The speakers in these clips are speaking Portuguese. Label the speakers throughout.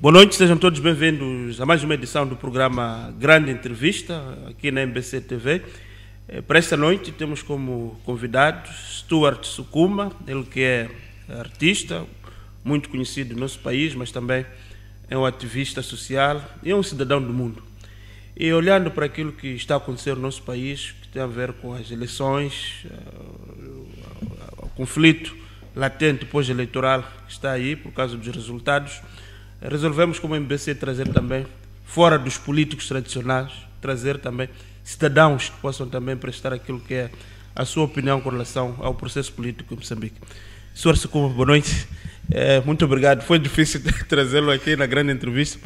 Speaker 1: Boa noite, sejam todos bem-vindos a mais uma edição do programa Grande Entrevista, aqui na MBC TV. Para esta noite temos como convidado Stuart Sukuma, ele que é artista, muito conhecido no nosso país, mas também é um ativista social e é um cidadão do mundo. E olhando para aquilo que está a acontecer no nosso país, que tem a ver com as eleições, o conflito latente pós-eleitoral que está aí por causa dos resultados, resolvemos como MBC trazer também, fora dos políticos tradicionais, trazer também cidadãos que possam também prestar aquilo que é a sua opinião com relação ao processo político em Moçambique. Sr. Sukuma, boa noite. Muito obrigado. Foi difícil trazê-lo aqui na grande entrevista.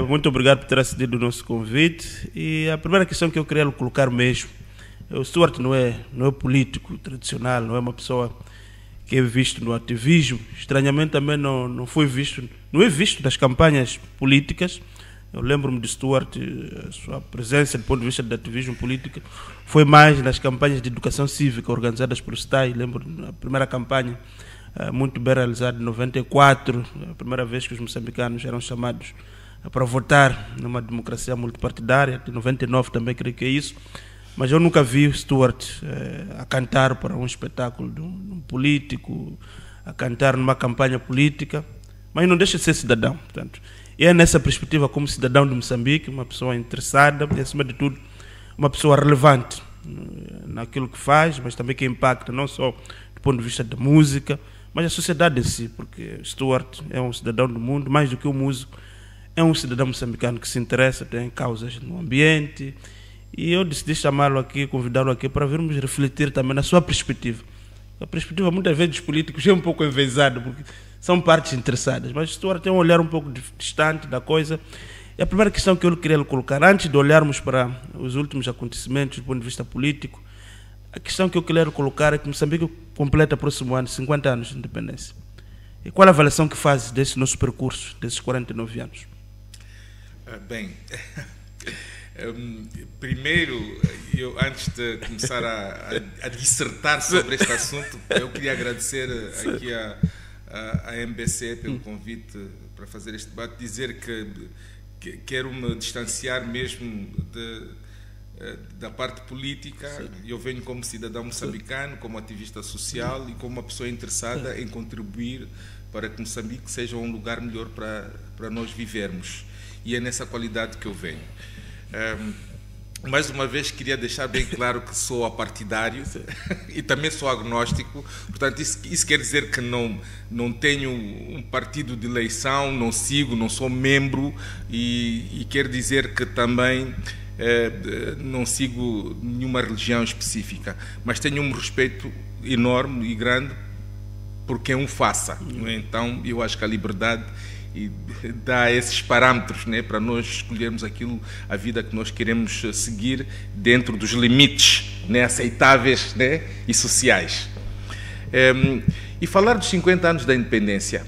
Speaker 1: Muito obrigado por ter acedido o nosso convite. E a primeira questão que eu queria colocar mesmo, o Stuart não é político tradicional, não é uma pessoa que é visto no ativismo. Estranhamente também não é visto nas campanhas políticas. Eu lembro-me de Stuart, a sua presença do ponto de vista do ativismo político foi mais nas campanhas de educação cívica organizadas pelo STAI. Lembro da primeira campanha muito bem realizada em 94, a primeira vez que os moçambicanos eram chamados para votar numa democracia multipartidária, de 99 também creio que é isso. Mas eu nunca vi o Stuart a cantar para um espetáculo de um político, a cantar numa campanha política, mas não deixa de ser cidadão. Portanto, e é nessa perspectiva, como cidadão de Moçambique, uma pessoa interessada e, acima de tudo, uma pessoa relevante naquilo que faz, mas também que impacta não só do ponto de vista da música, mas a sociedade em si, porque Stuart é um cidadão do mundo, mais do que um músico, é um cidadão moçambicano que se interessa, tem causas no ambiente. E eu decidi chamá-lo aqui, convidá-lo aqui para virmos refletir também na sua perspectiva. A perspectiva, muitas vezes, dos políticos é um pouco envezada, porque são partes interessadas, mas o Stuart tem um olhar um pouco distante da coisa. E a primeira questão que eu queria lhe colocar, antes de olharmos para os últimos acontecimentos do ponto de vista político, a questão que eu queria lhe colocar é que Moçambique completa próximo ano 50 anos de independência. E qual a avaliação que faz desse nosso percurso, desses 49 anos?
Speaker 2: Bem, primeiro, antes de começar a dissertar sobre este assunto, eu queria agradecer aqui a MBC pelo convite para fazer este debate, dizer que quero me distanciar mesmo da parte política. Sim. Eu venho como cidadão moçambicano, como ativista social e como uma pessoa interessada em contribuir para que Moçambique seja um lugar melhor para nós vivermos. E é nessa qualidade que eu venho. Mais uma vez queria deixar bem claro que sou apartidário e também sou agnóstico. Portanto, isso quer dizer que não tenho um partido de eleição, não sigo, não sou membro e quer dizer que também não sigo nenhuma religião específica, mas tenho um respeito enorme e grande por quem o faça. Então, eu acho que a liberdade e dá esses parâmetros, né, para nós escolhermos a vida que nós queremos seguir dentro dos limites, né, aceitáveis, né, e sociais. E falar dos 50 anos da independência,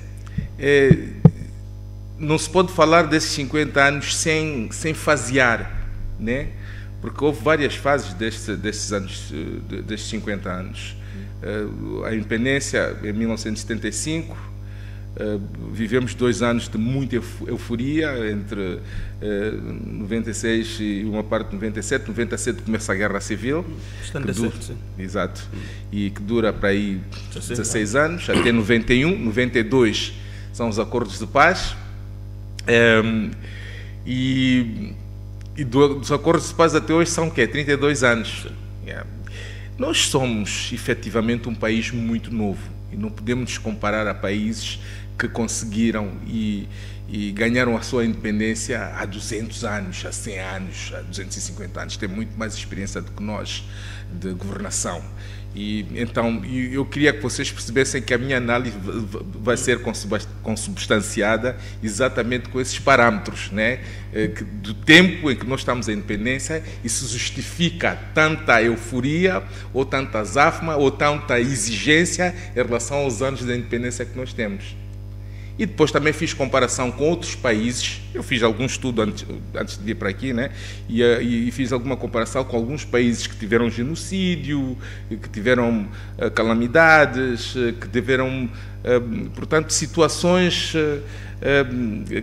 Speaker 2: não se pode falar desses 50 anos sem fasear, né, porque houve várias fases desses 50 anos. A independência em 1975, vivemos 2 anos de muita euforia, entre 96 e uma parte de 97. 97 começa a Guerra Civil, exato, e que dura para aí 16 anos, até 91. 92 são os acordos de paz, e dos acordos de paz até hoje são o quê? 32 anos. Nós somos efetivamente um país muito novo e não podemos nos comparar a países que conseguiram e ganharam a sua independência há 200 anos, há 100 anos, há 250 anos. Tem muito mais experiência do que nós de governação. E então eu queria que vocês percebessem que a minha análise vai ser consubstanciada exatamente com esses parâmetros, né? Do tempo em que nós estamos em independência, e se justifica tanta euforia, ou tanta azáfama, ou tanta exigência em relação aos anos da independência que nós temos. E depois também fiz comparação com outros países. Eu fiz algum estudo antes de vir para aqui, né? E fiz alguma comparação com alguns países que tiveram genocídio, que tiveram calamidades, que tiveram, portanto, situações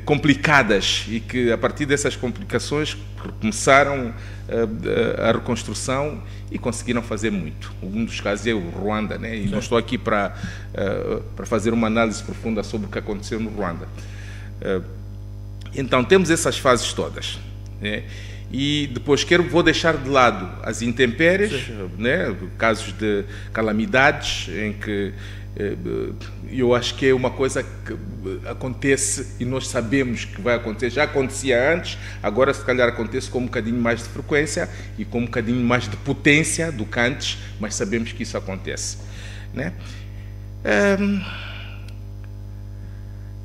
Speaker 2: complicadas, e que a partir dessas complicações começaram a reconstrução e conseguiram fazer muito. Um dos casos é o Ruanda, né? E não estou aqui para fazer uma análise profunda sobre o que aconteceu no Ruanda. Então, temos essas fases todas, né? E depois vou deixar de lado as intempéries, né? Casos de calamidades em que eu acho que é uma coisa que acontece e nós sabemos que vai acontecer. Já acontecia antes, agora se calhar acontece com um bocadinho mais de frequência e com um bocadinho mais de potência do que antes, mas sabemos que isso acontece, né?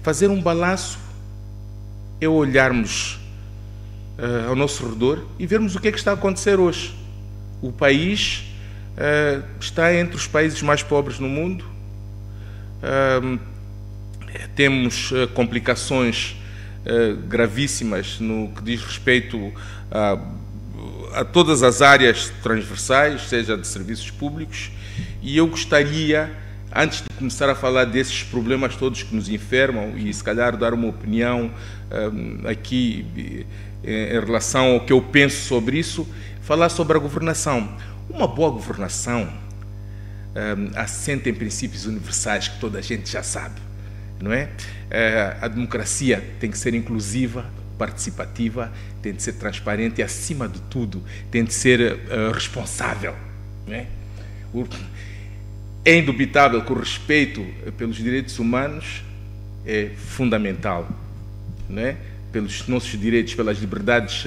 Speaker 2: Fazer um balanço é olharmos ao nosso redor e vermos o que é que está a acontecer hoje. O país está entre os países mais pobres no mundo. Temos complicações gravíssimas no que diz respeito a todas as áreas transversais, seja de serviços públicos, e eu gostaria, antes de começar a falar desses problemas todos que nos enfermam, e se calhar dar uma opinião aqui em relação ao que eu penso sobre isso, falar sobre a governação. Uma boa governação assenta em princípios universais que toda a gente já sabe, não é? A democracia tem que ser inclusiva, participativa, tem de ser transparente e, acima de tudo, tem de ser responsável, não é? É indubitável que o respeito pelos direitos humanos é fundamental, não é? Pelos nossos direitos, pelas liberdades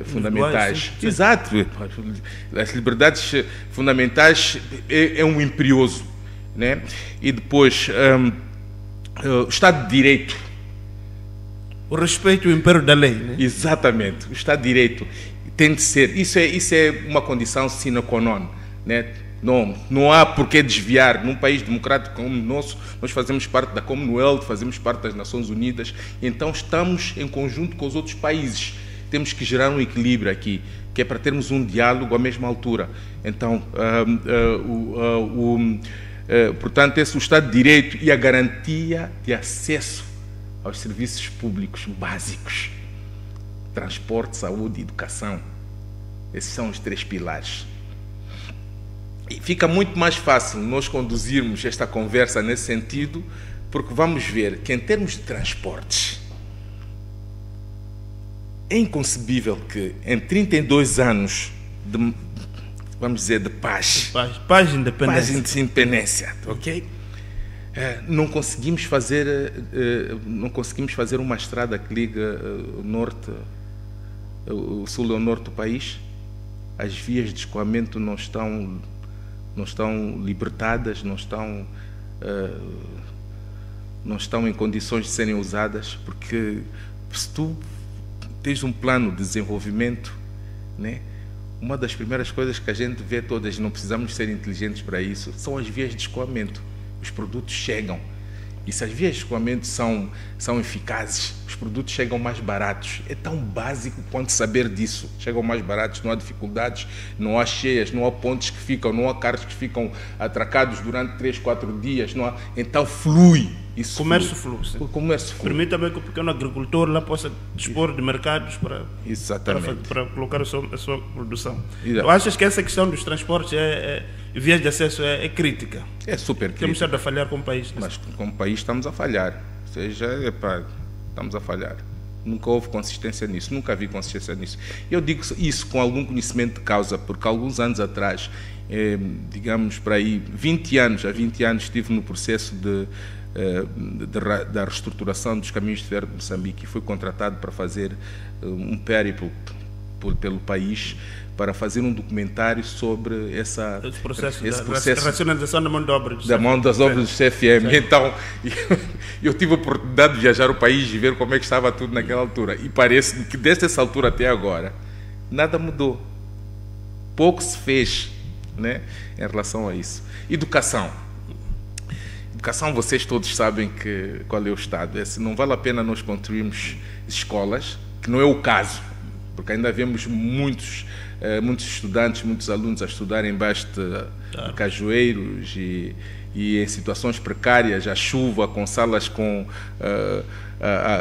Speaker 2: fundamentais. Exato. As liberdades fundamentais é um imperioso, né? E depois, o Estado de Direito.
Speaker 1: O respeito ao império da lei, né?
Speaker 2: Exatamente. O Estado de Direito tem de ser. Isso é uma condição sine qua non, né? Não há por que desviar. Num país democrático como o nosso, nós fazemos parte da Commonwealth, fazemos parte das Nações Unidas, então estamos em conjunto com os outros países. Temos que gerar um equilíbrio aqui, que é para termos um diálogo à mesma altura. Então, portanto, esse é o Estado de Direito e a garantia de acesso aos serviços públicos básicos: transporte, saúde e educação. Esses são os 3 pilares. E fica muito mais fácil nós conduzirmos esta conversa nesse sentido, porque vamos ver que, em termos de transportes, é inconcebível que em 32 anos de, vamos dizer, de paz
Speaker 1: de independência,
Speaker 2: ok? Não conseguimos fazer uma estrada que liga o sul ao norte do país. As vias de escoamento não estão libertadas, não estão em condições de serem usadas, porque se tu tens um plano de desenvolvimento, né, uma das primeiras coisas que a gente vê todas, não precisamos ser inteligentes para isso, são as vias de escoamento. Os produtos chegam. E se as vias de escoamento são eficazes, os produtos chegam mais baratos. É tão básico quanto saber disso. Chegam mais baratos, não há dificuldades, não há cheias, não há pontes que ficam, não há carros que ficam atracados durante 3, 4 dias. Não há... Então flui. Isso
Speaker 1: comércio flui.
Speaker 2: O comércio flui.
Speaker 1: Permite também que o pequeno agricultor lá possa dispor de mercados para colocar a sua produção. Tu achas que essa questão dos transportes vias de acesso é crítica?
Speaker 2: É super crítica.
Speaker 1: Temos estado a falhar como país.
Speaker 2: Mas como país estamos a falhar. Ou seja, estamos a falhar. Nunca houve consistência nisso, nunca vi consistência nisso. Eu digo isso com algum conhecimento de causa, porque alguns anos atrás, digamos para aí, há 20 anos estive no processo da reestruturação dos caminhos de ferro de Moçambique e fui contratado para fazer um périplo pelo país, para fazer um documentário sobre esse processo
Speaker 1: da racionalização da mão de obra
Speaker 2: do CFM. Então, eu tive a oportunidade de viajar o país e ver como é que estava tudo naquela altura. E parece que desde essa altura até agora, nada mudou. Pouco se fez, né, em relação a isso. Educação educação, vocês todos sabem qual é o estado. Não vale a pena nós construirmos escolas, que não é o caso, porque ainda vemos muitos estudantes, muitos alunos a estudarem embaixo de cajueiros e em situações precárias, à chuva, com salas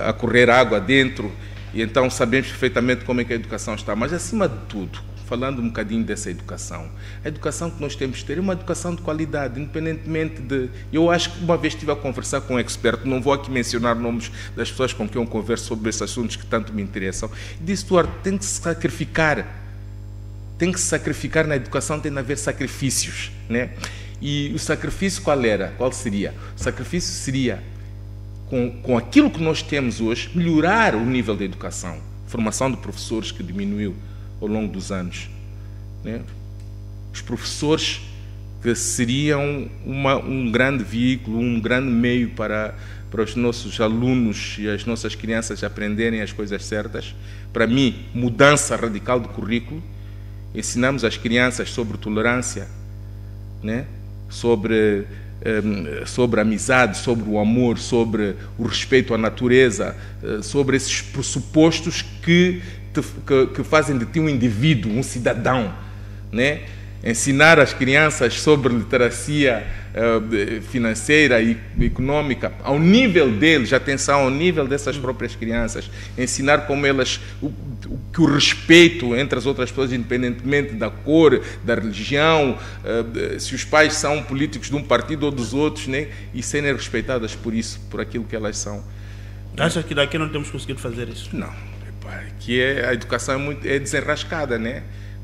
Speaker 2: a correr água dentro. E então sabemos perfeitamente como é que a educação está. Mas, acima de tudo, falando um bocadinho dessa educação, a educação que nós temos de ter é uma educação de qualidade, independentemente de... Eu acho que uma vez estive a conversar com um expert, não vou aqui mencionar nomes das pessoas com quem eu converso sobre esses assuntos que tanto me interessam, e disse: Duarte, tem que se sacrificar na educação, tem de haver sacrifícios, né? E o sacrifício qual seria? O sacrifício seria, com aquilo que nós temos hoje, melhorar o nível da educação, formação de professores que diminuiu ao longo dos anos, né? Os professores que seriam um grande veículo, um grande meio para os nossos alunos e as nossas crianças aprenderem as coisas certas. Para mim, mudança radical do currículo. Ensinamos as crianças sobre tolerância, né? sobre a amizade, sobre o amor, sobre o respeito à natureza, sobre esses pressupostos que fazem de ti um indivíduo, um cidadão, né? Ensinar as crianças sobre literacia financeira e econômica ao nível deles, atenção, ao nível dessas próprias crianças, ensinar como elas, que o respeito entre as outras pessoas, independentemente da cor, da religião, se os pais são políticos de um partido ou dos outros, né? E serem respeitadas por isso, por aquilo que elas são.
Speaker 1: Acha que daqui não temos conseguido fazer isso?
Speaker 2: Não, que a educação é desenrascada, né?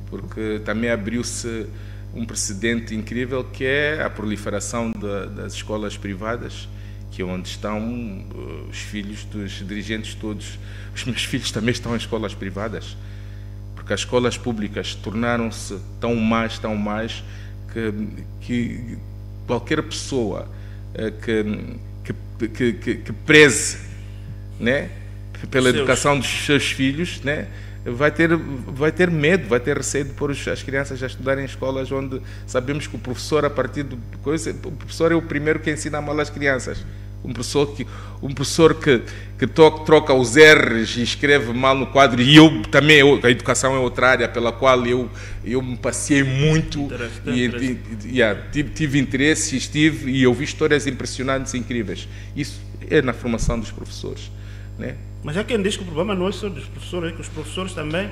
Speaker 2: Porque também abriu-se um precedente incrível, que é a proliferação das escolas privadas, que é onde estão os filhos dos dirigentes todos. Os meus filhos também estão em escolas privadas, porque as escolas públicas tornaram-se tão más, que qualquer pessoa que preze, né, pela educação dos seus filhos, né, vai ter medo, vai ter receio de pôr as crianças a estudarem em escolas onde sabemos que o professor, a partir do coisa, o professor é o primeiro que ensina mal às crianças. Um professor que troca os R's e escreve mal no quadro, e eu também, a educação é outra área pela qual eu me passeei muito e tive interesse, e eu vi histórias impressionantes, incríveis. Isso é na formação dos professores, né?
Speaker 1: Mas há quem diz que o problema não é só dos professores, é que os professores também,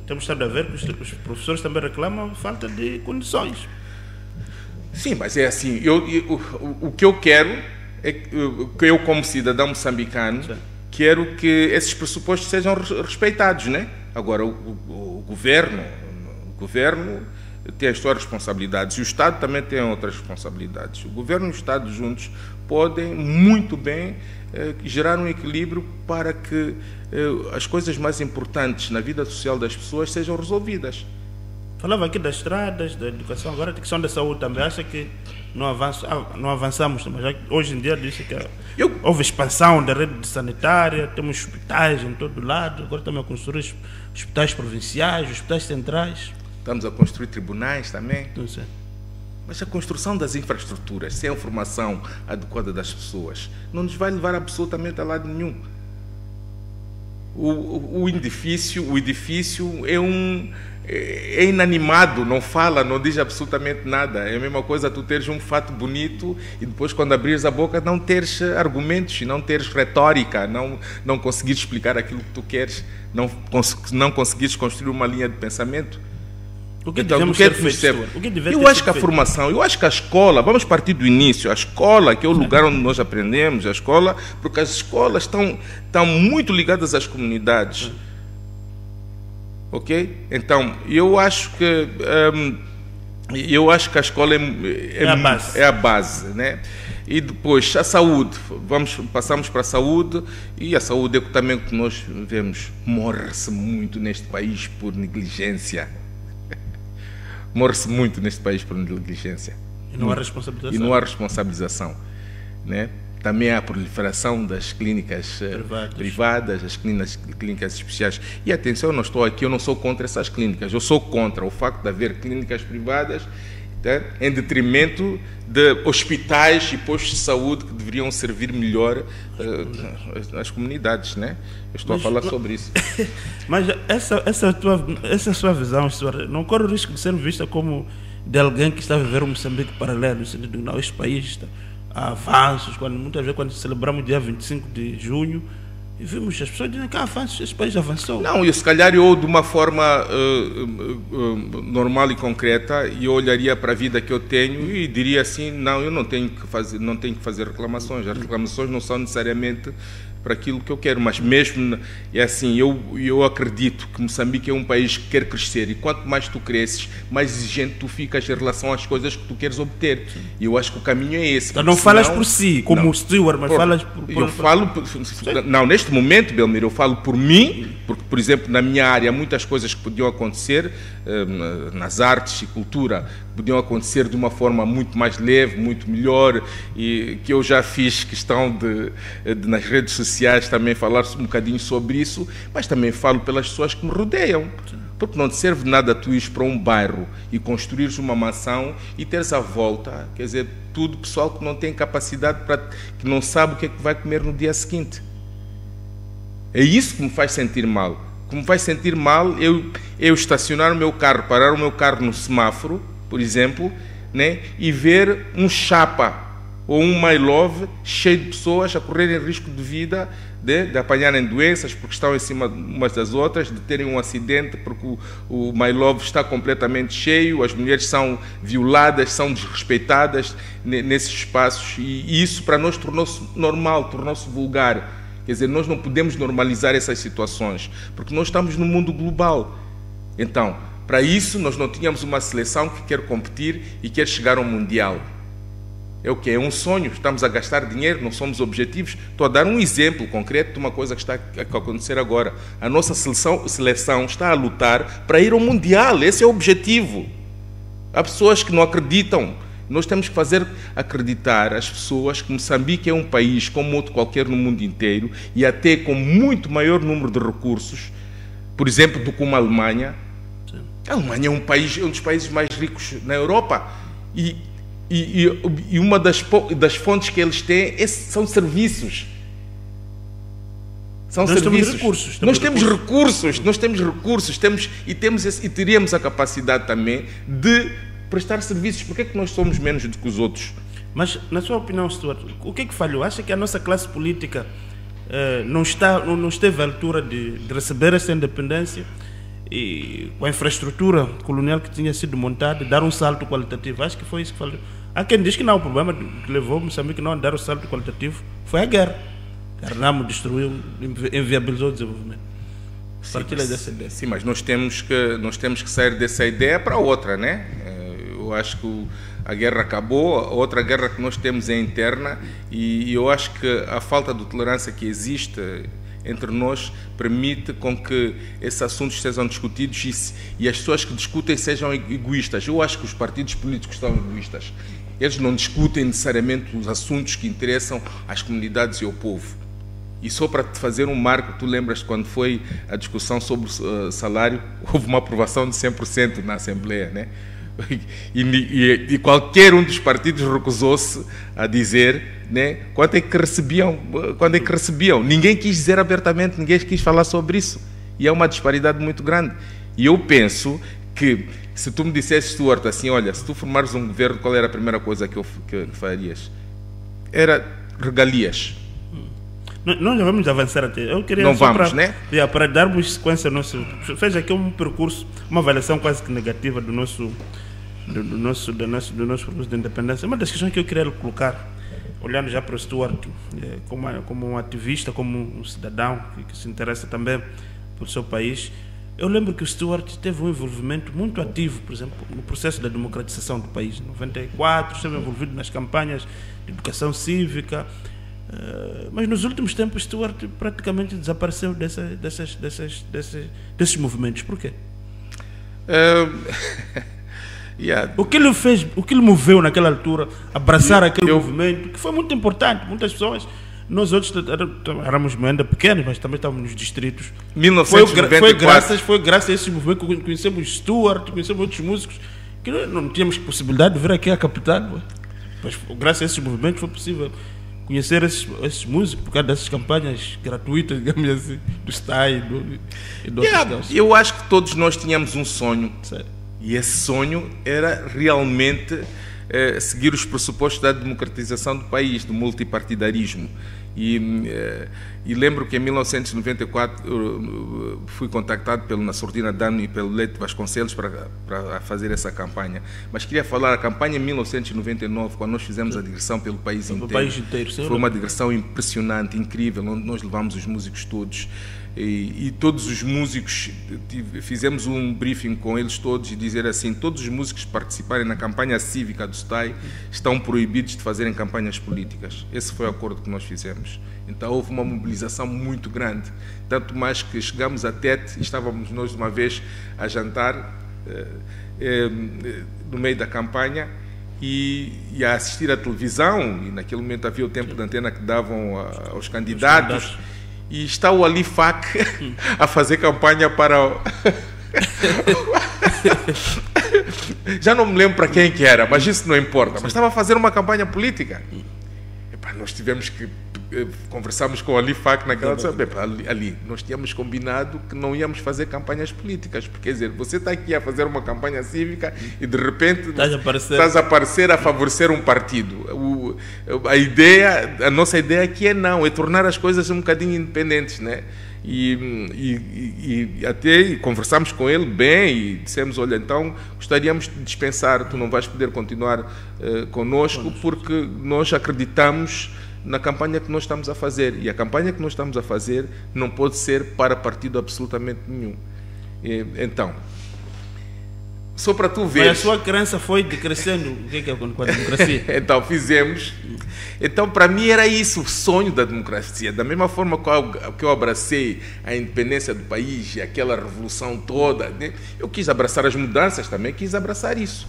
Speaker 1: temos estado a ver que os professores também reclamam falta de condições.
Speaker 2: Sim, mas é assim, o que eu quero é que eu, como cidadão moçambicano, sim, quero que esses pressupostos sejam respeitados, né? Agora, o governo tem as suas responsabilidades, e o Estado também tem outras responsabilidades. O governo e o Estado juntos podem muito bem gerar um equilíbrio para que as coisas mais importantes na vida social das pessoas sejam resolvidas.
Speaker 1: Falava aqui das estradas, da educação, agora a questão da saúde também. Acha que não avançamos, mas hoje em dia disse que houve expansão da rede sanitária, temos hospitais em todo lado, agora estamos a construir hospitais provinciais, hospitais centrais.
Speaker 2: Estamos a construir tribunais também.
Speaker 1: Não sei.
Speaker 2: Mas a construção das infraestruturas, sem a formação adequada das pessoas, não nos vai levar absolutamente a lado nenhum. O edifício é inanimado, não fala, não diz absolutamente nada. É a mesma coisa tu teres um fato bonito e depois, quando abrires a boca, não teres argumentos, não teres retórica, não conseguires explicar aquilo que tu queres, não conseguires construir uma linha de pensamento.
Speaker 1: O que devemos ter feito?
Speaker 2: Eu acho que a formação, eu acho que a escola, vamos partir do início, a escola, que é o lugar onde nós aprendemos, a escola, porque as escolas estão muito ligadas às comunidades. Ok? Então, eu acho que a escola é a base, né? E depois a saúde, passamos para a saúde, e a saúde é também o que nós vemos, morre-se muito neste país por negligência. Morre-se muito neste país por negligência.
Speaker 1: E não há responsabilização.
Speaker 2: E não há responsabilização, né? Também há a proliferação das clínicas privadas, as clínicas especiais. E atenção, eu não sou contra essas clínicas. Eu sou contra o facto de haver clínicas privadas em detrimento de hospitais e postos de saúde que deveriam servir melhor as comunidades, né? Eu estou a falar sobre isso.
Speaker 1: Mas essa sua visão, senhor, não corre o risco de ser vista como de alguém que está a viver um Moçambique paralelo, no sentido de não, este país está a avanços, muitas vezes quando celebramos o dia 25 de junho, e vimos as pessoas dizem que há avanços, este país avançou.
Speaker 2: Não, e se calhar eu, de uma forma normal e concreta, eu olharia para a vida que eu tenho e diria assim, não, eu não tenho que fazer reclamações. As reclamações não são necessariamente para aquilo que eu quero, mas mesmo é assim, eu acredito que Moçambique é um país que quer crescer, e quanto mais tu cresces, mais exigente tu ficas em relação às coisas que tu queres obter. E eu acho que o caminho é esse.
Speaker 1: Então não falas por si, como o Stewart, mas falas por...
Speaker 2: Eu falo... Não, neste momento, Belmiro, eu falo por mim, porque, por exemplo, na minha área, muitas coisas que podiam acontecer, nas artes e cultura, podiam acontecer de uma forma muito mais leve, muito melhor, e que eu já fiz questão de nas redes sociais também falar um bocadinho sobre isso, mas também falo pelas pessoas que me rodeiam. Porque não te serve nada tu ires para um bairro e construires uma mansão e teres à volta, quer dizer, tudo pessoal que não tem capacidade, que não sabe o que é que vai comer no dia seguinte. É isso que me faz sentir mal. Que me faz sentir mal eu estacionar o meu carro, parar o meu carro no semáforo, por exemplo, né, e ver um chapa ou um My Love cheio de pessoas a correrem risco de vida, de apanharem doenças porque estão em cima umas das outras, de terem um acidente porque o My Love está completamente cheio, as mulheres são violadas, são desrespeitadas nesses espaços, e isso para nós tornou-se normal, tornou-se vulgar. Quer dizer, nós não podemos normalizar essas situações, porque nós estamos no mundo global. Então, para isso, nós não tínhamos uma seleção que quer competir e quer chegar ao Mundial. É o quê? É um sonho, estamos a gastar dinheiro, não somos objetivos. Estou a dar um exemplo concreto de uma coisa que está a acontecer agora. A nossa seleção está a lutar para ir ao Mundial, esse é o objetivo. Há pessoas que não acreditam. Nós temos que fazer acreditar as pessoas que Moçambique é um país como outro qualquer no mundo inteiro, e até com muito maior número de recursos, por exemplo, do que uma Alemanha. A Alemanha é um dos países mais ricos na Europa, e uma das fontes que eles têm são serviços. São serviços. Nós temos recursos, e teríamos a capacidade também de prestar serviços. Por que é que nós somos menos do que os outros?
Speaker 1: Mas, na sua opinião, Stuart, o que é que falhou? Acha que a nossa classe política não esteve à altura de receber essa independência, e com a infraestrutura colonial que tinha sido montada, dar um salto qualitativo? Acho que foi isso que falhou. Há quem diz que não, o problema que levou Moçambique não a dar o salto qualitativo foi a guerra. Renamo destruiu, inviabilizou o desenvolvimento. Partilha dessa ideia.
Speaker 2: Sim, mas nós temos que sair dessa ideia para outra, né? Eu acho que a guerra acabou, a outra guerra que nós temos é interna, e eu acho que a falta de tolerância que existe entre nós permite com que esses assuntos sejam discutidos e as pessoas que discutem sejam egoístas. Eu acho que os partidos políticos são egoístas. Eles não discutem necessariamente os assuntos que interessam às comunidades e ao povo. E só para te fazer um marco, tu lembras quando foi a discussão sobre o salário, houve uma aprovação de 100% na Assembleia, né? E qualquer um dos partidos recusou-se a dizer, né, quanto é que recebiam. Ninguém quis dizer abertamente, ninguém quis falar sobre isso. E é uma disparidade muito grande. E eu penso que, se tu me dissesses, Stuart, assim, olha, se tu formares um governo, qual era a primeira coisa que farias? Era regalias.
Speaker 1: Nós já vamos avançar até. Eu queria
Speaker 2: não vamos, né?
Speaker 1: Para darmos sequência ao nosso... Fez aqui um percurso, uma avaliação quase que negativa do nosso percurso de independência. Uma das questões que eu queria colocar, olhando já para o Stuart, como um ativista, como um cidadão que se interessa também pelo seu país, eu lembro que o Stuart teve um envolvimento muito ativo, por exemplo, no processo da democratização do país. Em 94, esteve envolvido nas campanhas de educação cívica, mas nos últimos tempos Stuart praticamente desapareceu desses movimentos. Por quê? O que ele fez, o que ele moveu naquela altura, abraçar aquele movimento, que foi muito importante. Muitas pessoas, nós outros éramos ainda pequenos, mas também estávamos nos distritos.
Speaker 2: 1994.
Speaker 1: Foi graças a esse movimento que conhecemos Stuart, conhecemos outros músicos que não tínhamos possibilidade de vir aqui à capital. Mas graças a esses movimentos foi possível conhecer esses músicos por causa dessas campanhas gratuitas, digamos assim, do STAI e do
Speaker 2: eu acho que todos nós tínhamos um sonho.
Speaker 1: Sério.
Speaker 2: E esse sonho era realmente seguir os pressupostos da democratização do país, do multipartidarismo. E lembro que em 1994 fui contactado pelo Nassordina Dano e pelo Leite Vasconcelos para fazer essa campanha. Mas queria falar, a campanha em 1999, quando nós fizemos a digressão pelo país inteiro, foi uma digressão impressionante, incrível, onde nós levamos os músicos todos. E todos os músicos, fizemos um briefing com eles todos e dizer assim, todos os músicos que participarem na campanha cívica do STAI estão proibidos de fazerem campanhas políticas. Esse foi o acordo que nós fizemos. Então houve uma mobilização muito grande, tanto mais que chegamos a Tete, estávamos nós uma vez a jantar no meio da campanha e a assistir à televisão, e naquele momento havia o tempo de antena que davam aos candidatos. E está o Ali Fak a fazer campanha para... Já não me lembro para quem que era, mas isso não importa. Mas estava a fazer uma campanha política. Epá, nós tivemos que... Conversamos com o Ali Fak naquela... Ali, nós tínhamos combinado que não íamos fazer campanhas políticas. Porque, quer dizer, você está aqui a fazer uma campanha cívica e de repente estás a aparecer a favorecer um partido. A nossa ideia aqui é tornar as coisas um bocadinho independentes, né? E até conversamos com ele bem e dissemos, olha, então gostaríamos de dispensar, tu não vais poder continuar conosco porque nós acreditamos na campanha que nós estamos a fazer, e a campanha que nós estamos a fazer não pode ser para partido absolutamente nenhum. Então, só para tu ver...
Speaker 1: Mas a sua crença foi decrescendo, o que é com a democracia?
Speaker 2: Então, fizemos. Então, para mim era isso, o sonho da democracia. Da mesma forma que eu abracei a independência do país e aquela revolução toda, né? Eu quis abraçar as mudanças também, quis abraçar isso.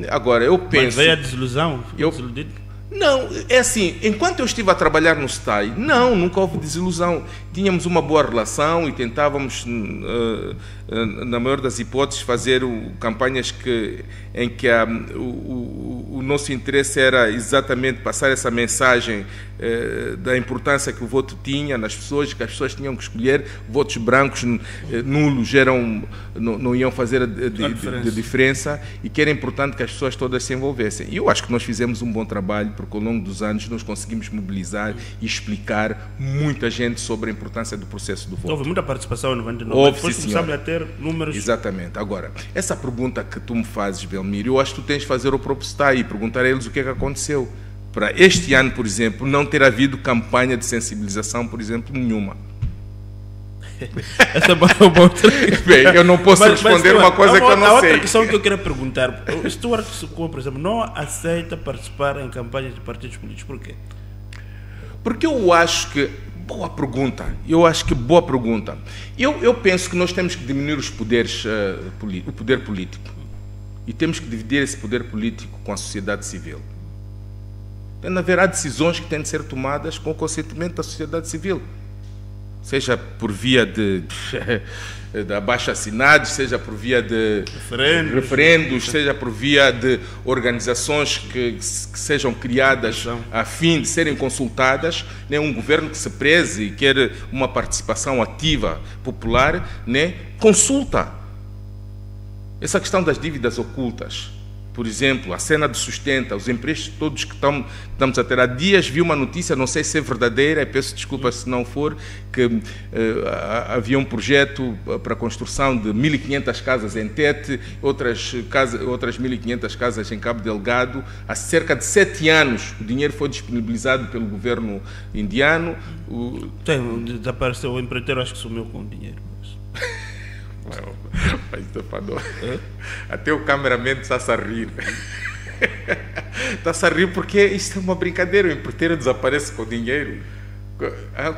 Speaker 2: Agora, eu penso...
Speaker 1: Mas veio a desilusão? Desiludido?
Speaker 2: Não, é assim, enquanto eu estive a trabalhar no STAI, nunca houve desilusão. Tínhamos uma boa relação e tentávamos, na maior das hipóteses, fazer campanhas em que o nosso interesse era exatamente passar essa mensagem da importância que o voto tinha nas pessoas, que as pessoas tinham que escolher. Votos brancos nulos não iam fazer a diferença, e que era importante que as pessoas todas se envolvessem. E eu acho que nós fizemos um bom trabalho, porque ao longo dos anos nós conseguimos mobilizar e explicar muita gente sobre a importância do processo do voto.
Speaker 1: Houve muita participação em 99. Depois começamos a ter números...
Speaker 2: Exatamente. Agora, essa pergunta que tu me fazes, Belmiro, eu acho que tu tens de fazer ao próprio STAI e perguntar a eles o que é que aconteceu. Para este ano, por exemplo, não ter havido campanha de sensibilização, por exemplo, nenhuma.
Speaker 1: Essa é uma outra...
Speaker 2: Bem, eu não posso responder uma coisa que eu não sei.
Speaker 1: A outra questão que eu queria perguntar, o Stuart Sucumba, por exemplo, não aceita participar em campanhas de partidos políticos. Por quê?
Speaker 2: Porque eu acho que... Boa pergunta. Eu penso que nós temos que diminuir os poderes, o poder político. E temos que dividir esse poder político com a sociedade civil. Haverá decisões que têm de ser tomadas com o consentimento da sociedade civil. Seja por via de abaixo-assinados, seja por via de referendos, seja por via de organizações que sejam criadas a fim de serem consultadas, né? Um governo que se preze e quer uma participação ativa popular, né? Consulta. Essa questão das dívidas ocultas, por exemplo, a cena de sustenta, os empréstimos todos que estamos a ter. Há dias vi uma notícia, não sei se é verdadeira, peço desculpa se não for, que havia um projeto para a construção de 1.500 casas em Tete, outras 1.500 casas em Cabo Delgado. Há cerca de 7 anos o dinheiro foi disponibilizado pelo governo indiano.
Speaker 1: Desapareceu, o empreiteiro acho que sumiu com o dinheiro.
Speaker 2: Até o cameraman está-se a rir. Está-se a rir porque isto é uma brincadeira. O empreiteiro desaparece com dinheiro.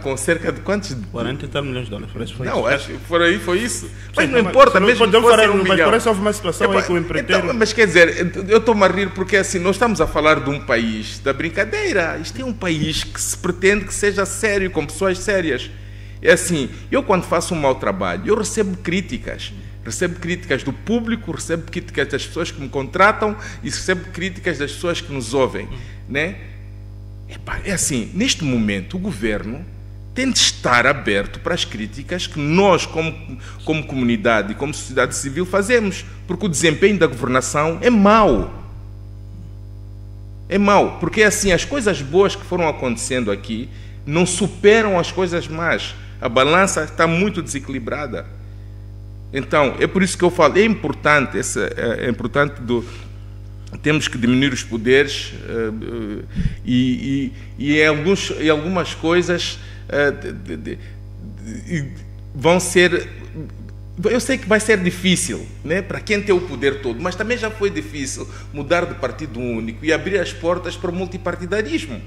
Speaker 2: Com cerca de quantos?
Speaker 1: 40 milhões de dólares.
Speaker 2: Não, acho que foi isso. Mas não importa, mesmo que fosse $1 milhão.
Speaker 1: Mas parece que houve uma situação aí com o empreiteiro.
Speaker 2: Então, mas quer dizer, eu estou-me a rir porque assim, nós estamos a falar de um país da brincadeira. Isto é um país que se pretende que seja sério, com pessoas sérias. É assim, eu quando faço um mau trabalho, eu recebo críticas. Recebo críticas do público, recebo críticas das pessoas que me contratam e recebo críticas das pessoas que nos ouvem, né? É assim, neste momento o governo tem de estar aberto para as críticas que nós, como comunidade e como sociedade civil, fazemos, porque o desempenho da governação é mau. É mau, porque assim, as coisas boas que foram acontecendo aqui não superam as coisas más. A balança está muito desequilibrada. Então, é por isso que eu falo, é importante temos que diminuir os poderes e em algumas coisas vão ser... Eu sei que vai ser difícil, né, para quem tem o poder todo, mas também já foi difícil mudar de partido único e abrir as portas para o multipartidarismo.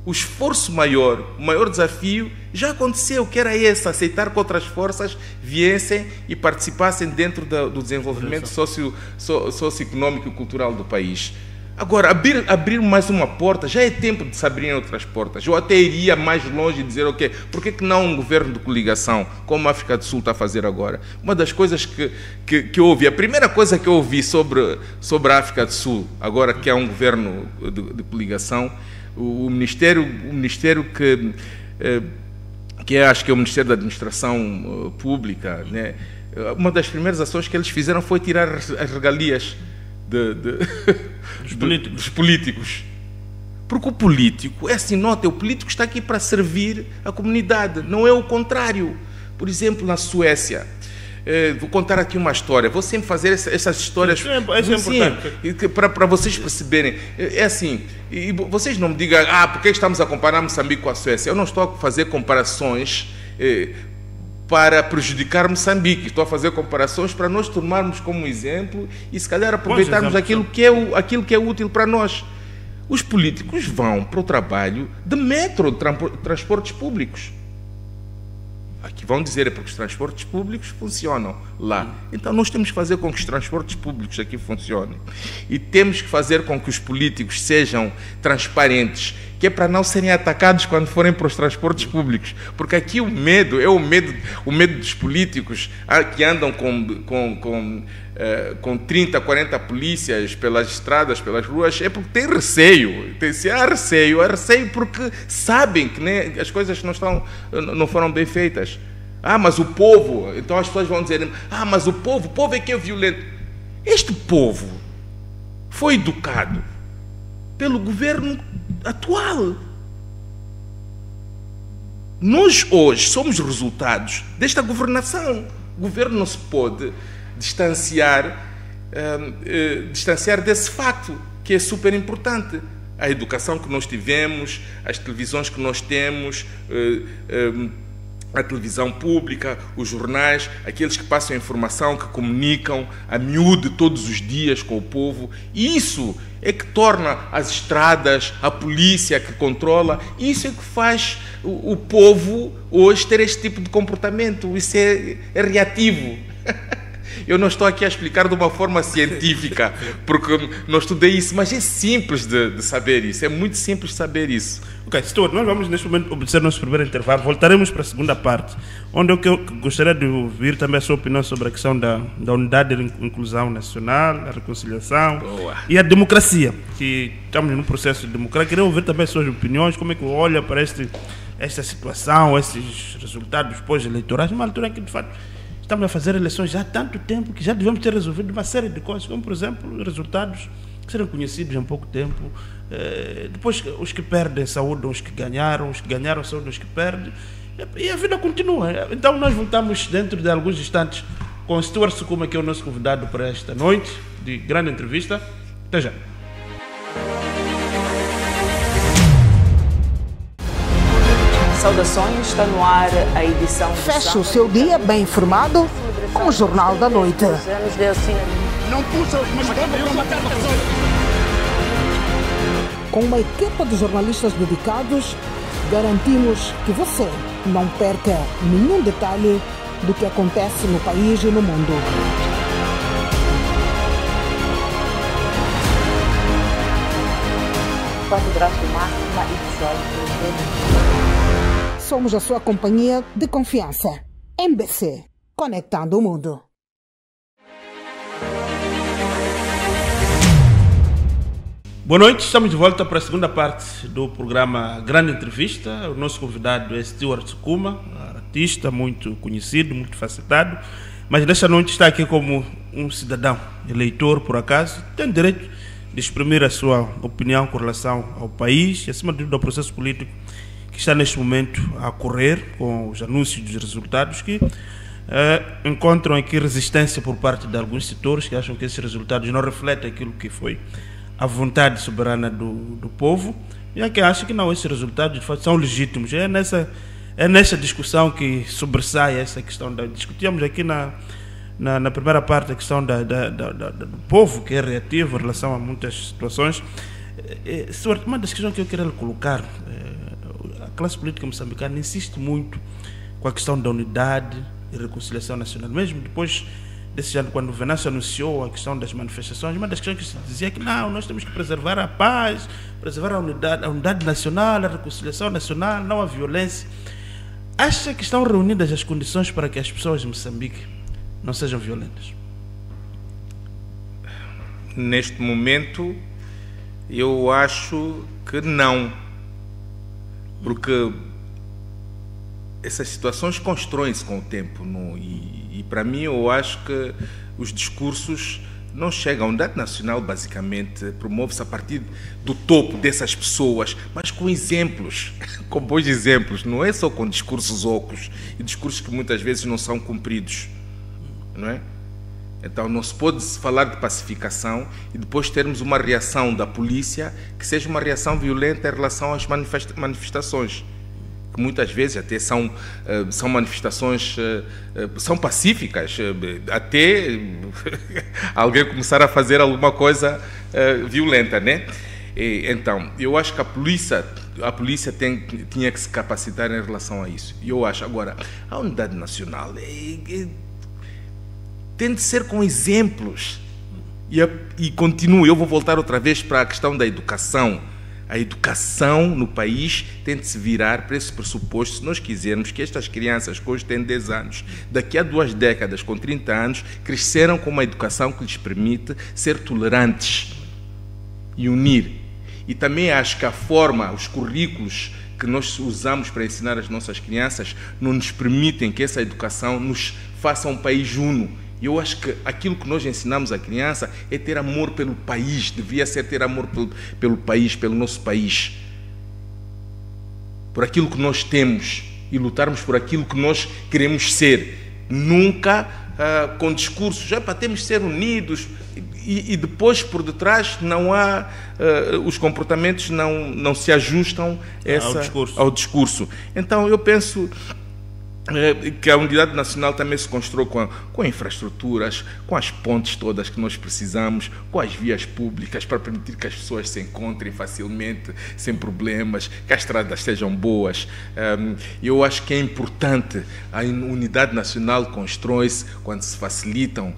Speaker 2: O esforço maior, o maior desafio já aconteceu, que era esse, aceitar que outras forças viessem e participassem dentro do desenvolvimento socioeconómico e cultural do país. Agora, abrir mais uma porta, já é tempo de se abrirem outras portas. Eu até iria mais longe e dizer, ok, por que não um governo de coligação, como a África do Sul está a fazer agora? Uma das coisas que eu ouvi, a primeira coisa que eu ouvi sobre a África do Sul, agora que é um governo de coligação, o ministério que acho que é o Ministério da Administração Pública, né? Uma das primeiras ações que eles fizeram foi tirar as regalias dos políticos. Porque o político, é assim, nota, o político está aqui para servir a comunidade, não é o contrário. Por exemplo, na Suécia, vou contar aqui uma história, vou sempre fazer essas histórias para vocês perceberem. É assim, e vocês não me digam, por que estamos a comparar Moçambique com a Suécia? Eu não estou a fazer comparações para prejudicar Moçambique, estou a fazer comparações para nós tomarmos como exemplo e se calhar aproveitarmos aquilo que é útil para nós. Os políticos vão para o trabalho de metro, de transportes públicos. Aqui vão dizer, é porque os transportes públicos funcionam lá. Então nós temos que fazer com que os transportes públicos aqui funcionem. E temos que fazer com que os políticos sejam transparentes, que é para não serem atacados quando forem para os transportes públicos. Porque aqui o medo é o medo dos políticos que andam com 30, 40 polícias pelas estradas, pelas ruas, é porque tem receio. Há receio porque sabem que as coisas não foram bem feitas. Mas o povo, então as pessoas vão dizer, mas o povo é que é violento. Este povo foi educado pelo governo atual. Nós hoje somos resultados desta governação. O governo não se pode distanciar desse facto, que é super importante. A educação que nós tivemos, as televisões que nós temos, a televisão pública, os jornais, aqueles que passam a informação, que comunicam a miúde todos os dias com o povo. Isso é que torna as estradas, a polícia que controla, isso é que faz o povo hoje ter este tipo de comportamento. Isso é reativo. Eu não estou aqui a explicar de uma forma científica, porque não estudei isso, mas é simples de saber isso, é muito simples de saber isso.
Speaker 1: Ok, Stuart, nós vamos neste momento obedecer nosso primeiro intervalo, voltaremos para a segunda parte, onde eu gostaria de ouvir também a sua opinião sobre a questão da unidade e inclusão nacional, a reconciliação e a democracia, que estamos num processo democrático. Queria ouvir também as suas opiniões, como é que olha para esta situação, esses resultados pós-eleitorais, uma altura em que, de fato, estamos a fazer eleições já há tanto tempo que já devemos ter resolvido uma série de coisas, como, por exemplo, resultados que serão conhecidos em pouco tempo. Depois, os que perdem saúdam os que ganharam saúdam os que perdem. E a vida continua. Então, nós voltamos dentro de alguns instantes com Stuart Sukuma, que é o nosso convidado para esta noite de grande entrevista. Até já.
Speaker 3: Saudações, está no ar a edição...
Speaker 4: Feche o seu dia bem informado com o Jornal da Noite.
Speaker 5: Não puxa, mas
Speaker 4: com uma equipa de jornalistas dedicados, garantimos que você não perca nenhum detalhe do que acontece no país e no mundo. Somos a sua companhia de confiança. MBC. conectando o mundo.
Speaker 1: Boa noite, estamos de volta para a segunda parte do programa Grande Entrevista. O nosso convidado é Stewart Sukuma, artista muito conhecido, muito facetado, mas nesta noite está aqui como um cidadão, eleitor por acaso, tem direito de exprimir a sua opinião com relação ao país e, acima de tudo, ao processo político que está neste momento a ocorrer, com os anúncios dos resultados que encontram aqui resistência por parte de alguns setores que acham que esses resultados não refletem aquilo que foi a vontade soberana do povo, e há quem acha que não, esses resultados de fato são legítimos. É nessa discussão que sobressai essa questão. Discutíamos aqui na primeira parte a questão do povo, que é reativo em relação a muitas situações. Uma das questões que eu queria colocar, a classe política moçambicana insiste muito com a questão da unidade e reconciliação nacional, mesmo depois desse ano, quando o Venâncio anunciou a questão das manifestações, uma das questões que se dizia que não, nós temos que preservar a paz, preservar a unidade nacional, a reconciliação nacional, não a violência. Acha que estão reunidas as condições para que as pessoas de Moçambique não sejam violentas?
Speaker 2: Neste momento, eu acho que não. Porque essas situações constroem-se com o tempo. E para mim, eu acho que os discursos não chegam. A unidade nacional, basicamente, promove-se a partir do topo dessas pessoas, mas com exemplos, com bons exemplos. Não é só com discursos ocos e discursos que muitas vezes não são cumpridos. Não é? Então, não se pode falar de pacificação e depois termos uma reação da polícia que seja uma reação violenta em relação às manifestações. Que muitas vezes até são manifestações, são pacíficas, até alguém começar a fazer alguma coisa violenta, né? Então, eu acho que a polícia tinha que se capacitar em relação a isso. E eu acho, agora, a unidade nacional tem de ser com exemplos. E continuo, eu vou voltar outra vez para a questão da educação. A educação no país tem de se virar para esse pressuposto, se nós quisermos que estas crianças que hoje têm 10 anos, daqui a 2 décadas, com 30 anos, cresceram com uma educação que lhes permite ser tolerantes e unir. E também acho que a forma, os currículos que nós usamos para ensinar as nossas crianças não nos permitem que essa educação nos faça um país uno. E eu acho que aquilo que nós ensinamos à criança é ter amor pelo país, devia ser ter amor pelo país, pelo nosso país, por aquilo que nós temos e lutarmos por aquilo que nós queremos ser, nunca com discursos, temos de ser unidos e depois por detrás não há, os comportamentos não se ajustam ao discurso. Então eu penso que a unidade nacional também se constrói com infraestruturas, com as pontes todas que nós precisamos, com as vias públicas para permitir que as pessoas se encontrem facilmente, sem problemas, que as estradas sejam boas. Eu acho que é importante, a unidade nacional constrói-se quando se facilitam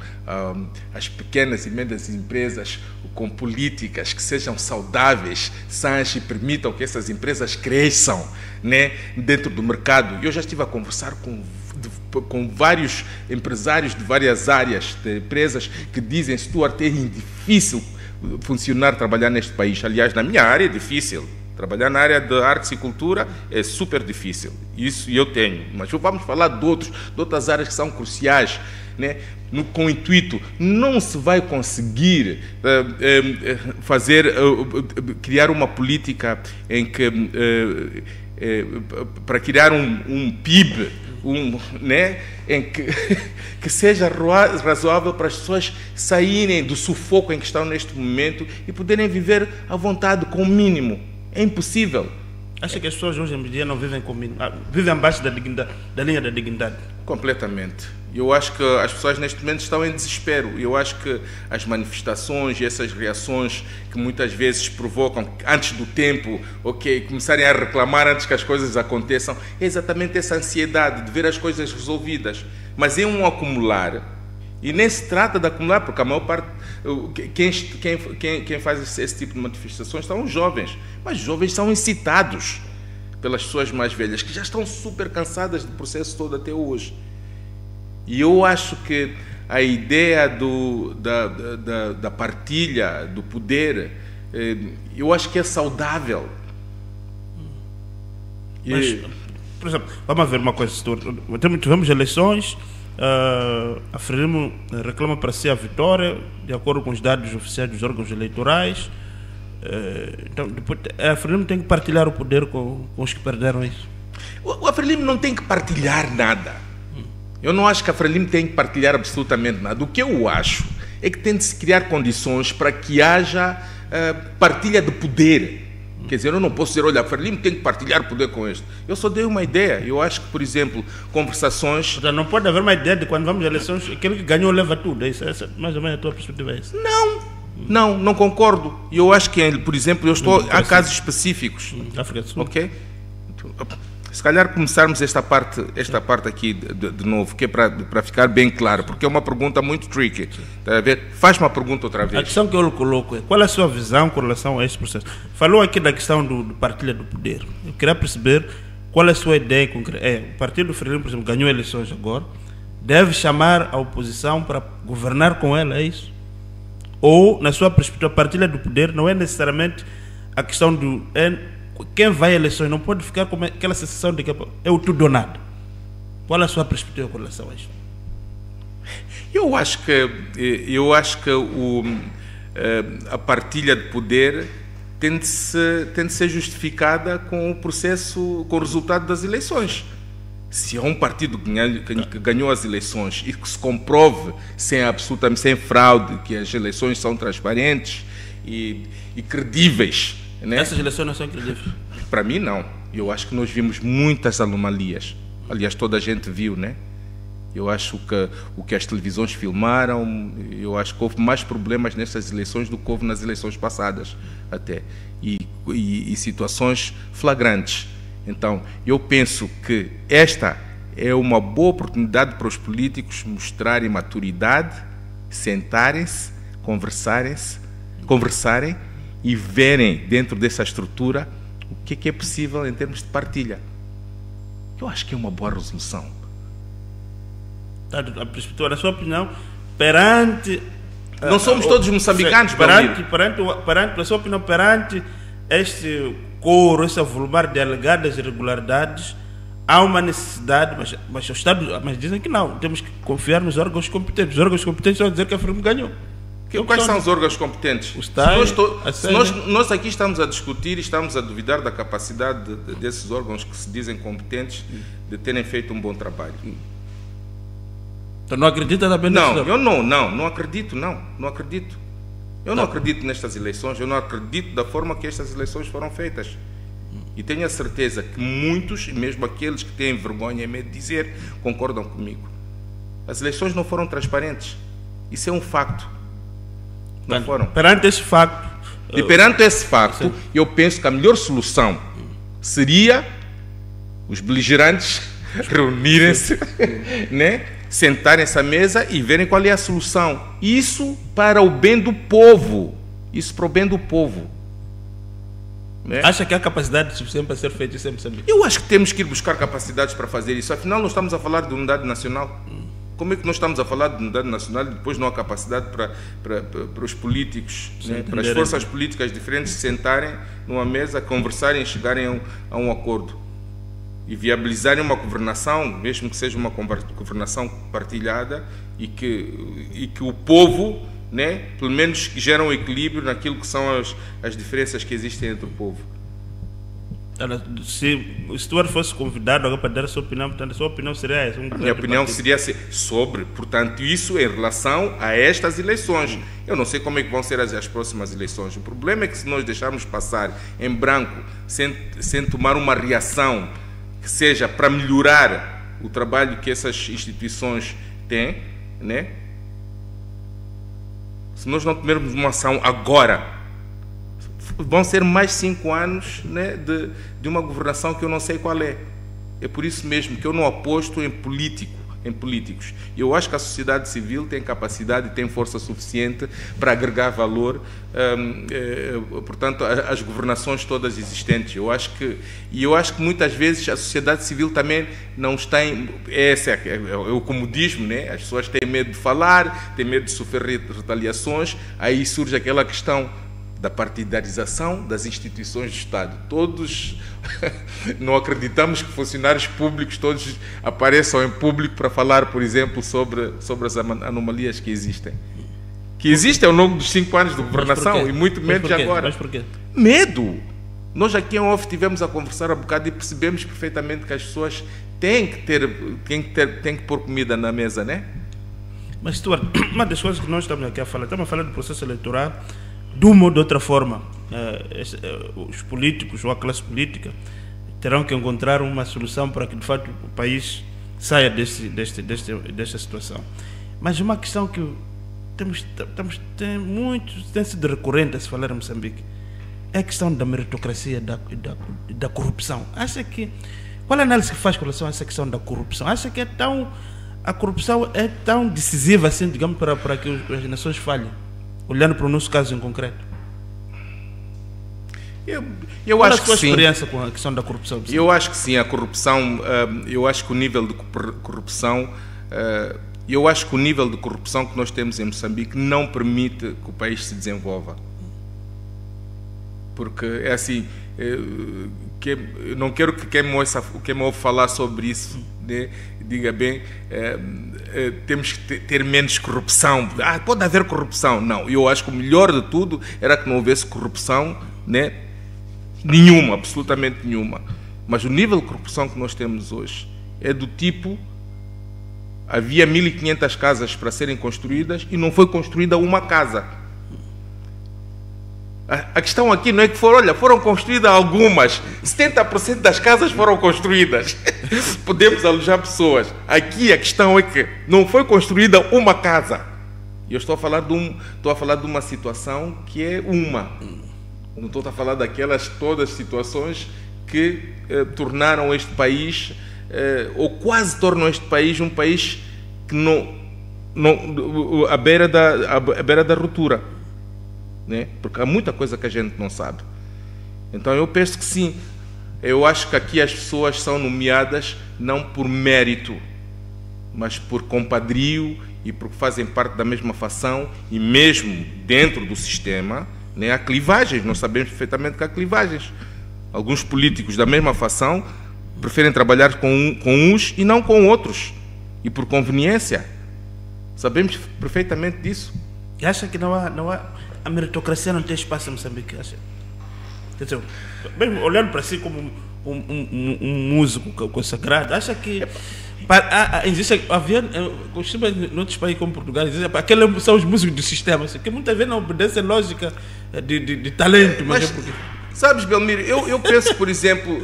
Speaker 2: as pequenas e médias empresas com políticas que sejam saudáveis, sãs e permitam que essas empresas cresçam, né, dentro do mercado. Eu já estive a conversar com vários empresários de várias áreas de empresas que dizem que Stewart é difícil trabalhar neste país. Aliás, na minha área é difícil. Trabalhar na área da arte e cultura é super difícil. Isso eu tenho. Mas vamos falar de outras áreas que são cruciais, né? Com o intuito, não se vai conseguir criar uma política em que para criar um PIB, né, em que seja razoável para as pessoas saírem do sufoco em que estão neste momento e poderem viver à vontade com o mínimo. É impossível.
Speaker 1: Acha que as pessoas hoje em dia não vivem com o mínimo, vivem abaixo da linha da dignidade? Completamente.
Speaker 2: Eu acho que as pessoas neste momento estão em desespero. Eu acho que as manifestações e essas reações que muitas vezes provocam antes do tempo, começarem a reclamar antes que as coisas aconteçam, é exatamente essa ansiedade de ver as coisas resolvidas. Mas é um acumular. E nem se trata de acumular, porque a maior parte, quem faz esse tipo de manifestações são os jovens. Mas os jovens são incitados pelas pessoas mais velhas, que já estão super cansadas do processo todo até hoje. E eu acho que a ideia da partilha do poder, eu acho que é saudável.
Speaker 1: Mas, por exemplo, vamos ver uma coisa. Tivemos eleições, a Frelimo reclama para si a vitória, de acordo com os dados oficiais dos órgãos eleitorais. Então, depois, a Frelimo tem que partilhar o poder com os que perderam isso.
Speaker 2: A Frelimo não tem que partilhar nada. Eu não acho que a Frelimo tem que partilhar absolutamente nada. O que eu acho é que tem de se criar condições para que haja partilha de poder. Quer dizer, eu não posso dizer, olha, a Frelimo tem que partilhar poder com este. Eu só dei uma ideia. Eu acho que, por exemplo, conversações...
Speaker 1: Então, não pode haver uma ideia de quando vamos às eleições, aquele que ganhou leva tudo. Essa, mais ou menos a tua perspectiva é essa?
Speaker 2: Não concordo. Eu acho que, por exemplo, há casos específicos.
Speaker 1: África do Sul.
Speaker 2: Ok? Se calhar começarmos esta parte aqui de novo, que é para ficar bem claro, porque é uma pergunta muito tricky. Tá a ver? Faz uma pergunta outra vez.
Speaker 1: A questão que eu lhe coloco é, qual é a sua visão com relação a este processo? Falou aqui da questão do partilha do poder. Eu queria perceber qual é a sua ideia concreta. O Partido Frelimo, por exemplo, ganhou eleições agora, deve chamar a oposição para governar com ela, é isso? Ou, na sua perspectiva, a partilha do poder não é necessariamente a questão do... Quem vai a eleições não pode ficar com aquela sensação de que é o tudo ou nada. Qual é a sua perspectiva com relação a isso?
Speaker 2: Eu acho que a partilha de poder tem de ser justificada com o processo, com o resultado das eleições. Se há um partido que ganhou as eleições e que se comprove sem fraude que as eleições são transparentes e credíveis, né?
Speaker 1: Essas eleições não são credíveis?
Speaker 2: Para mim, não. Eu acho que nós vimos muitas anomalias. Aliás, toda a gente viu, né? Eu acho que o que as televisões filmaram, eu acho que houve mais problemas nessas eleições do que houve nas eleições passadas, até. E situações flagrantes. Então, eu penso que esta é uma boa oportunidade para os políticos mostrarem maturidade, sentarem-se, conversarem e verem dentro dessa estrutura o que é possível em termos de partilha. Eu acho que é uma boa resolução.
Speaker 1: Na sua opinião, perante...
Speaker 2: Não somos todos moçambicanos,
Speaker 1: na sua opinião, perante este coro, esse avolumar de alegadas irregularidades, há uma necessidade, mas o Estado, mas dizem que não, temos que confiar nos órgãos competentes. Os órgãos competentes vão dizer que a Frelimo ganhou.
Speaker 2: Quais são os órgãos competentes? Nós aqui estamos a discutir e estamos a duvidar da capacidade desses órgãos que se dizem competentes de terem feito um bom trabalho.
Speaker 1: Então não acredita também nisso?
Speaker 2: Eu não acredito, não acredito. Eu não acredito nestas eleições, eu não acredito da forma que estas eleições foram feitas. E tenho a certeza que muitos, mesmo aqueles que têm vergonha e medo de dizer, concordam comigo. As eleições não foram transparentes. Isso é um facto. Não foram.
Speaker 1: Perante esse facto...
Speaker 2: E perante esse facto, eu penso que a melhor solução seria os beligerantes reunirem-se, né? Sentarem-se à mesa e verem qual é a solução. Isso para o bem do povo. Isso para o bem do povo. Né?
Speaker 1: Acha que há capacidade suficiente para ser feito isso em Moçambique?
Speaker 2: Eu acho que temos que ir buscar capacidades para fazer isso. Afinal, nós estamos a falar de unidade nacional. Como é que nós estamos a falar de unidade nacional e depois não há capacidade para os políticos, né? Para as forças políticas diferentes se sentarem numa mesa, conversarem e chegarem a um acordo e viabilizarem uma governação, mesmo que seja uma governação partilhada e que o povo, né, pelo menos gera um equilíbrio naquilo que são as diferenças que existem entre o povo.
Speaker 1: Se o Stuart fosse convidado agora para dar a sua opinião, portanto, a sua opinião seria essa?
Speaker 2: Minha opinião seria sobre, portanto, isso em relação a estas eleições. Eu não sei como é que vão ser as próximas eleições. O problema é que se nós deixarmos passar em branco, sem tomar uma reação que seja para melhorar o trabalho que essas instituições têm, né? Se nós não tomarmos uma ação agora, vão ser mais 5 anos, né, de uma governação que eu não sei qual é. É por isso mesmo que eu não aposto em político em políticos. Eu acho que a sociedade civil tem capacidade e tem força suficiente para agregar valor, portanto, às governações todas existentes. Eu acho que muitas vezes a sociedade civil também não está em... É o comodismo, né? As pessoas têm medo de falar, têm medo de sofrer retaliações, aí surge aquela questão da partidarização das instituições do Estado. Todos não acreditamos que funcionários públicos todos apareçam em público para falar, por exemplo, sobre as anomalias que existem. Que existem ao longo dos 5 anos de governação e muito menos agora.
Speaker 1: Mas por quê?
Speaker 2: Medo! Nós aqui em off tivemos a conversar um bocado e percebemos perfeitamente que as pessoas têm que pôr comida na mesa, né?
Speaker 1: Mas, Stuart, uma das coisas que nós estamos aqui a falar do processo eleitoral, de uma ou de outra forma, os políticos ou a classe política terão que encontrar uma solução para que, de fato, o país saia desta situação. Mas uma questão que tem sido recorrente a se falar em Moçambique é a questão da meritocracia e da corrupção. Qual é a análise que faz com relação a essa questão da corrupção? Acha que a corrupção é tão decisiva assim, digamos, para que as nações falhem? Olhando para o nosso caso em concreto.
Speaker 2: Eu acho que sim. Qual a sua
Speaker 1: experiência com a questão da corrupção?
Speaker 2: Eu acho que sim, a corrupção, eu acho que o nível de corrupção, que nós temos em Moçambique não permite que o país se desenvolva. Porque é assim, eu não quero que quem me ouve falar sobre isso, né, diga bem, temos que ter menos corrupção. Pode haver corrupção. Não, eu acho que o melhor de tudo era que não houvesse corrupção, né, nenhuma, absolutamente nenhuma. Mas o nível de corrupção que nós temos hoje é do tipo: havia 1.500 casas para serem construídas e não foi construída uma casa. A questão aqui não é que foram construídas algumas, 70% das casas foram construídas. Podemos alojar pessoas. Aqui a questão é que não foi construída uma casa. Eu estou a falar de uma situação que é uma. Não estou a falar daquelas todas situações que tornaram este país, ou quase tornam este país um país que à beira da ruptura. Né? Porque há muita coisa que a gente não sabe. Então eu penso que sim. Eu acho que aqui as pessoas são nomeadas não por mérito, mas por compadrio e porque fazem parte da mesma fação, e mesmo dentro do sistema, né, há clivagens. Nós sabemos perfeitamente que há clivagens. Alguns políticos da mesma fação preferem trabalhar com uns e não com outros, e por conveniência. Sabemos perfeitamente disso.
Speaker 1: E acha que não há a meritocracia não tem espaço em Moçambique? Acha? Mesmo olhando para si como um músico consagrado, acha que havia em outros países como Portugal, aqueles são os músicos do sistema, que muitas vezes não obedecem lógica de talento. Mas
Speaker 2: sabes, Belmiro, eu penso, por exemplo,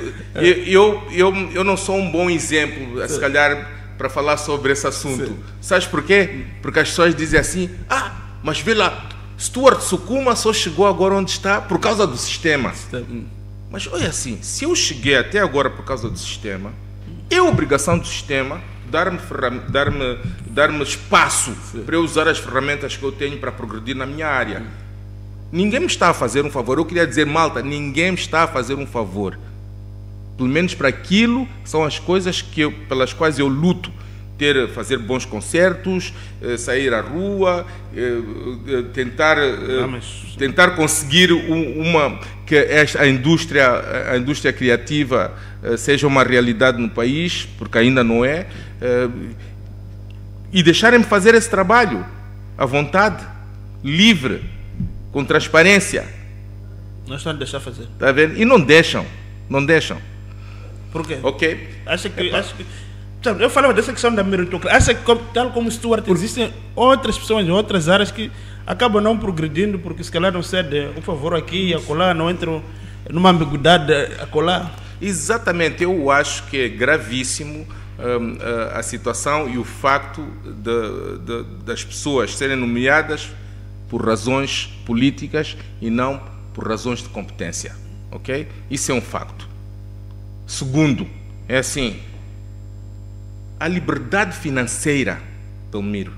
Speaker 2: eu não sou um bom exemplo, se calhar, para falar sobre esse assunto. Sim. Sabes porquê? Porque as pessoas dizem assim: mas vê lá, Stuart Sukuma só chegou agora onde está por causa do sistema. Mas olha assim, se eu cheguei até agora por causa do sistema, é obrigação do sistema dar-me espaço para eu usar as ferramentas que eu tenho para progredir na minha área. Ninguém me está a fazer um favor. Eu queria dizer, malta, ninguém me está a fazer um favor. Pelo menos para aquilo são as coisas pelas quais eu luto. Fazer bons concertos, sair à rua, tentar conseguir que a indústria criativa seja uma realidade no país, porque ainda não é, e deixarem-me fazer esse trabalho à vontade, livre, com transparência.
Speaker 1: Não estão a deixar fazer.
Speaker 2: Está vendo? E não deixam.
Speaker 1: Por quê?
Speaker 2: Ok?
Speaker 1: Acho que eu falava dessa questão da meritocracia. Acha que, tal como Stuart, existem outras pessoas em outras áreas que acabam não progredindo porque se calhar não cedem um favor aqui e acolá, não entram numa ambiguidade acolá?
Speaker 2: Exatamente. Eu acho que é gravíssimo a situação e o facto das pessoas serem nomeadas por razões políticas e não por razões de competência. Ok? Isso é um facto. Segundo, é assim: a liberdade financeira, Belmiro,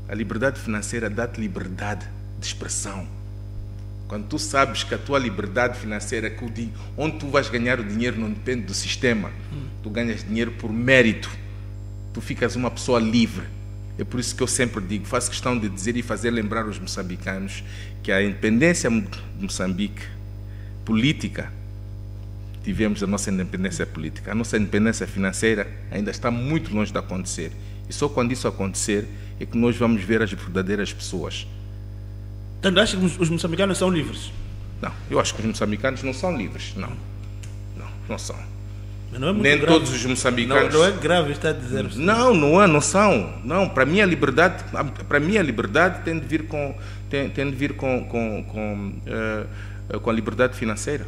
Speaker 2: a liberdade financeira dá-te liberdade de expressão. Quando tu sabes que a tua liberdade financeira, onde tu vais ganhar o dinheiro não depende do sistema, tu ganhas dinheiro por mérito, tu ficas uma pessoa livre. É por isso que eu sempre digo, faço questão de dizer e fazer lembrar os moçambicanos que a independência de Moçambique, política, tivemos a nossa independência política. A nossa independência financeira ainda está muito longe de acontecer. E só quando isso acontecer é que nós vamos ver as verdadeiras pessoas.
Speaker 1: Então, acha que os moçambicanos são livres?
Speaker 2: Não, eu acho que os moçambicanos não são livres. Não são.
Speaker 1: Mas não é muito
Speaker 2: Nem
Speaker 1: grave.
Speaker 2: Todos os moçambicanos.
Speaker 1: Não é grave estar a dizer.
Speaker 2: Não são. Não, para mim a liberdade tem de vir com a liberdade financeira.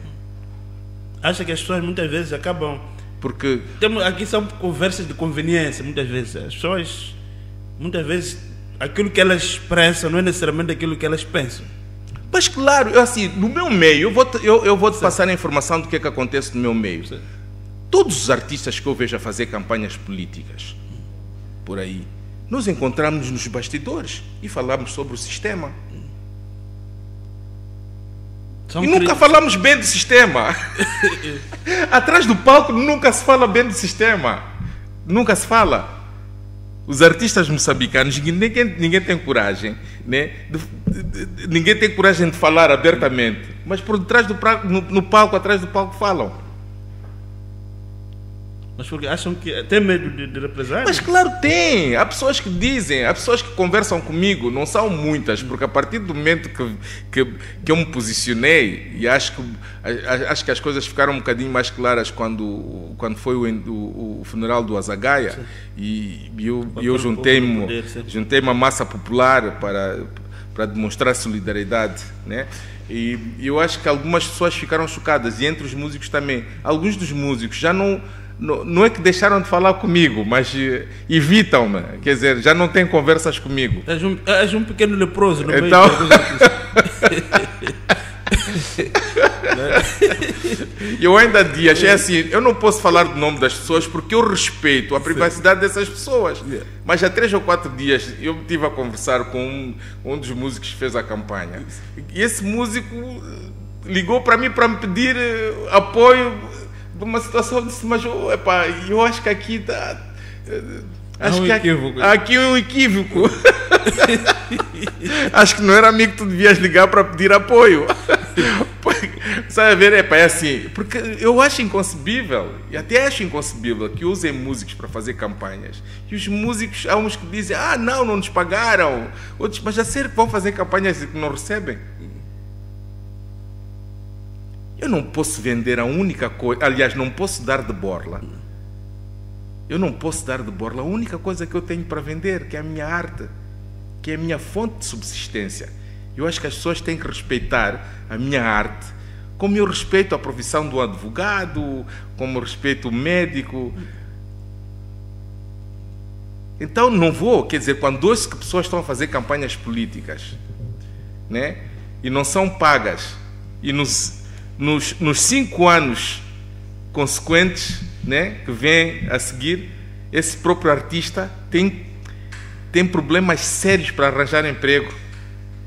Speaker 1: Acha que as pessoas muitas vezes acabam...
Speaker 2: Porque...
Speaker 1: Aqui são conversas de conveniência, muitas vezes. As pessoas, muitas vezes, aquilo que elas expressam não é necessariamente aquilo que elas pensam.
Speaker 2: Mas claro, assim, no meu meio, eu vou te passar a informação do que é que acontece no meu meio. Sim. Todos os artistas que eu vejo a fazer campanhas políticas, por aí, nós encontramos nos bastidores e falamos sobre o sistema. E nunca falamos bem do sistema. Atrás do palco nunca se fala bem do sistema. Nunca se fala. Os artistas moçambicanos, ninguém tem coragem, né? Ninguém tem coragem de falar abertamente. Mas por detrás no palco, atrás do palco falam.
Speaker 1: Mas porque acham que tem medo de represálias?
Speaker 2: Mas claro tem. Há pessoas que dizem, há pessoas que conversam comigo, não são muitas, porque a partir do momento que eu me posicionei, e acho que as coisas ficaram um bocadinho mais claras quando foi o funeral do Azagaia, e eu juntei-me à massa popular para demonstrar solidariedade, né? E eu acho que algumas pessoas ficaram chocadas, e entre os músicos também. Alguns dos músicos já não é que deixaram de falar comigo, mas evitam-me, quer dizer, já não têm conversas comigo.
Speaker 1: És um pequeno leproso, não é?
Speaker 2: Então... Eu ainda achei assim, eu não posso falar do nome das pessoas porque eu respeito a privacidade dessas pessoas. Mas há 3 ou 4 dias eu estive a conversar com um dos músicos que fez a campanha. E esse músico ligou para mim para me pedir apoio de uma situação. Eu disse, mas eu acho que aqui está... Há aqui um equívoco. Acho que não era amigo que tu devias ligar para pedir apoio. Sabe a ver? É assim, porque eu acho inconcebível, e até acho inconcebível, que usem músicos para fazer campanhas. E os músicos, há uns que dizem, não nos pagaram. Outros, mas já sério que vão fazer campanhas e que não recebem? Eu não posso vender a única coisa, aliás, não posso dar de borla. Eu não posso dar de borla a única coisa que eu tenho para vender, que é a minha arte, que é a minha fonte de subsistência. Eu acho que as pessoas têm que respeitar a minha arte, como eu respeito a profissão do advogado, como eu respeito o médico. Então não vou, quer dizer, quando ouço que pessoas estão a fazer campanhas políticas, né, e não são pagas, e nos 5 anos consequentes, né, que vêm a seguir, esse próprio artista tem problemas sérios para arranjar emprego,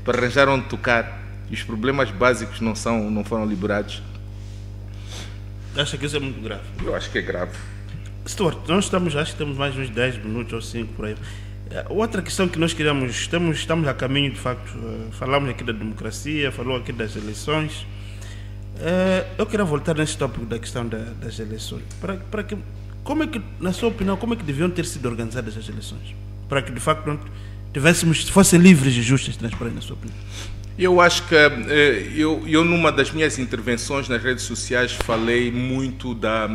Speaker 2: para arranjar onde tocar, e os problemas básicos não foram liberados.
Speaker 1: Acha que isso é muito grave?
Speaker 2: Eu acho que é grave.
Speaker 1: Stuart, nós acho que temos mais uns 10 minutos ou 5 por aí. Outra questão que nós queríamos, estamos a caminho, de facto, falamos aqui da democracia, falou aqui das eleições. Eu queria voltar nesse tópico da questão das eleições. Para que, como é que, na sua opinião, como é que deviam ter sido organizadas as eleições? Para que, de facto, fossem livres e justas, transparentes, na sua opinião?
Speaker 2: Eu acho que eu numa das minhas intervenções nas redes sociais falei muito da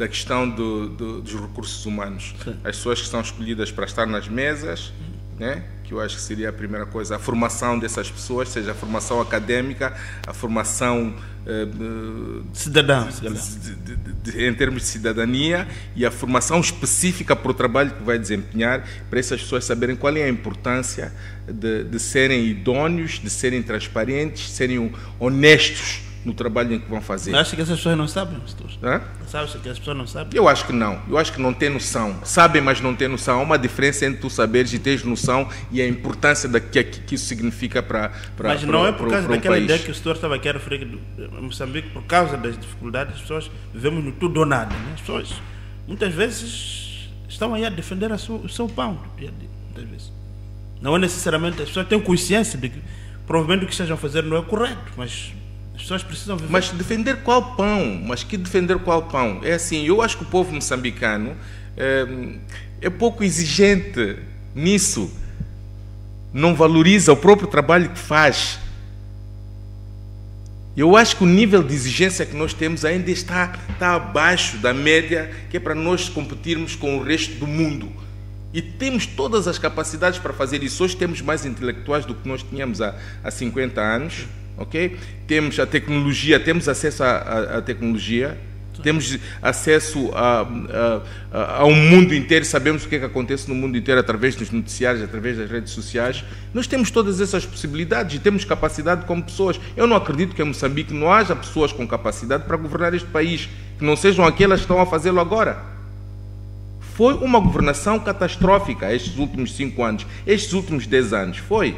Speaker 2: questão dos recursos humanos. Sim. As pessoas que são escolhidas para estar nas mesas, né, que eu acho que seria a primeira coisa, a formação dessas pessoas, seja a formação académica, a formação
Speaker 1: cidadã,
Speaker 2: em termos de cidadania, e a formação específica para o trabalho que vai desempenhar, para essas pessoas saberem qual é a importância de serem idôneos, de serem transparentes, de serem honestos no trabalho em que vão fazer.
Speaker 1: Acha que essas pessoas não sabem?
Speaker 2: Sabes
Speaker 1: que as pessoas não sabem?
Speaker 2: Eu acho que não. Eu acho que não têm noção. Sabem, mas não têm noção. Há uma diferença entre tu saberes e teres noção e a importância que isso significa para
Speaker 1: Mas não é por causa daquela
Speaker 2: país.
Speaker 1: ideia que o senhor estava aqui a referir, que em Moçambique, por causa das dificuldades, as pessoas vivemos no tudo ou nada. Né? As pessoas, muitas vezes, estão aí a defender o seu pão. Muitas vezes. Não é necessariamente, as pessoas têm consciência de que provavelmente o que estejam a fazer não é correto, mas as pessoas precisam viver.
Speaker 2: Mas defender qual pão? Mas que defender qual pão? É assim, eu acho que o povo moçambicano é pouco exigente nisso. Não valoriza o próprio trabalho que faz. Eu acho que o nível de exigência que nós temos ainda está abaixo da média, que é para nós competirmos com o resto do mundo. E temos todas as capacidades para fazer isso. Hoje temos mais intelectuais do que nós tínhamos há 50 anos. Okay? Temos a tecnologia, temos acesso à tecnologia, temos acesso ao mundo inteiro, sabemos o que é que acontece no mundo inteiro através dos noticiários, através das redes sociais. Nós temos todas essas possibilidades e temos capacidade como pessoas. Eu não acredito que em Moçambique não haja pessoas com capacidade para governar este país, que não sejam aquelas que estão a fazê-lo agora. Foi uma governação catastrófica estes últimos 5 anos, estes últimos 10 anos, foi.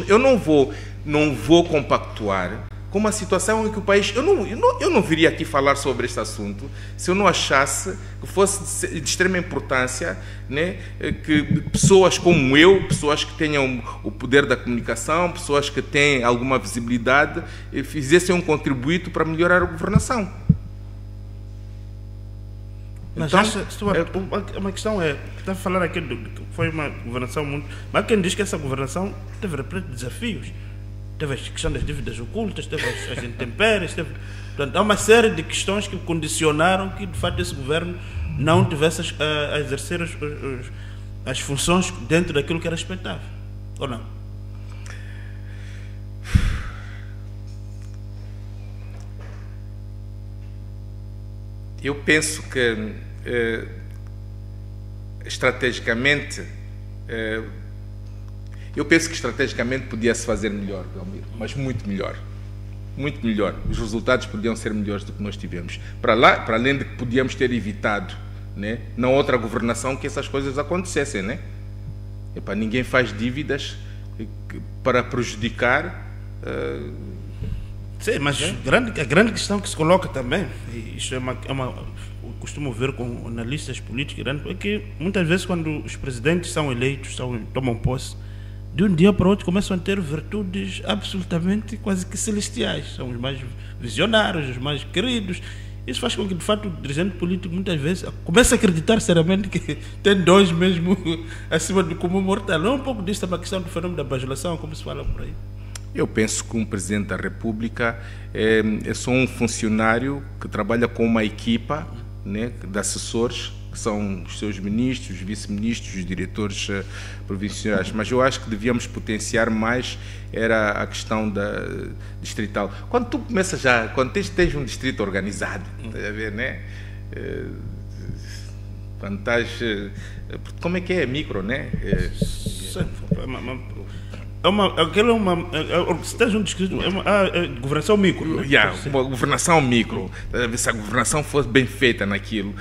Speaker 2: Eu não vou compactuar com uma situação em que o país... Eu não viria aqui falar sobre este assunto se eu não achasse que fosse de extrema importância, né, que pessoas como eu, pessoas que tenham o poder da comunicação, pessoas que têm alguma visibilidade, fizessem um contributo para melhorar a governação.
Speaker 1: Mas
Speaker 2: então,
Speaker 1: uma questão está a falar aqui que foi uma governação muito... Mas quem diz que essa governação teve repleto de desafios. Teve a questão das dívidas ocultas, teve as intempéries, portanto, há uma série de questões que condicionaram que, de fato, esse governo não tivesse a exercer as funções dentro daquilo que era expectável. Ou não?
Speaker 2: Eu penso que estrategicamente podia-se fazer melhor, Belmiro, mas muito melhor. Muito melhor. Os resultados podiam ser melhores do que nós tivemos. Para além de que podíamos ter evitado, né, na outra governação, que essas coisas acontecessem, né? Ninguém faz dívidas para prejudicar.
Speaker 1: Sim, mas a grande questão que se coloca também, e isto eu costumo ver com analistas políticos, é que muitas vezes quando os presidentes são eleitos, tomam posse, de um dia para o outro começam a ter virtudes absolutamente quase que celestiais. São os mais visionários, os mais queridos. Isso faz com que, de fato, o dirigente político muitas vezes comece a acreditar seriamente que tem dons mesmo acima do comum mortal. Não é um pouco disso, é uma questão do fenômeno da bajulação, como se fala por aí?
Speaker 2: Eu penso que um presidente da República é só um funcionário que trabalha com uma equipa, né, de assessores, que são os seus ministros, os vice-ministros, os diretores provinciais. Mas eu acho que devíamos potenciar mais era a questão da distrital. Quando tu começas quando tens um distrito organizado, estás a ver, né? Quando estás... Como é que é? Micro, né? Se tens um distrito, é uma governação micro. Uma governação micro. Se a governação fosse bem feita naquilo,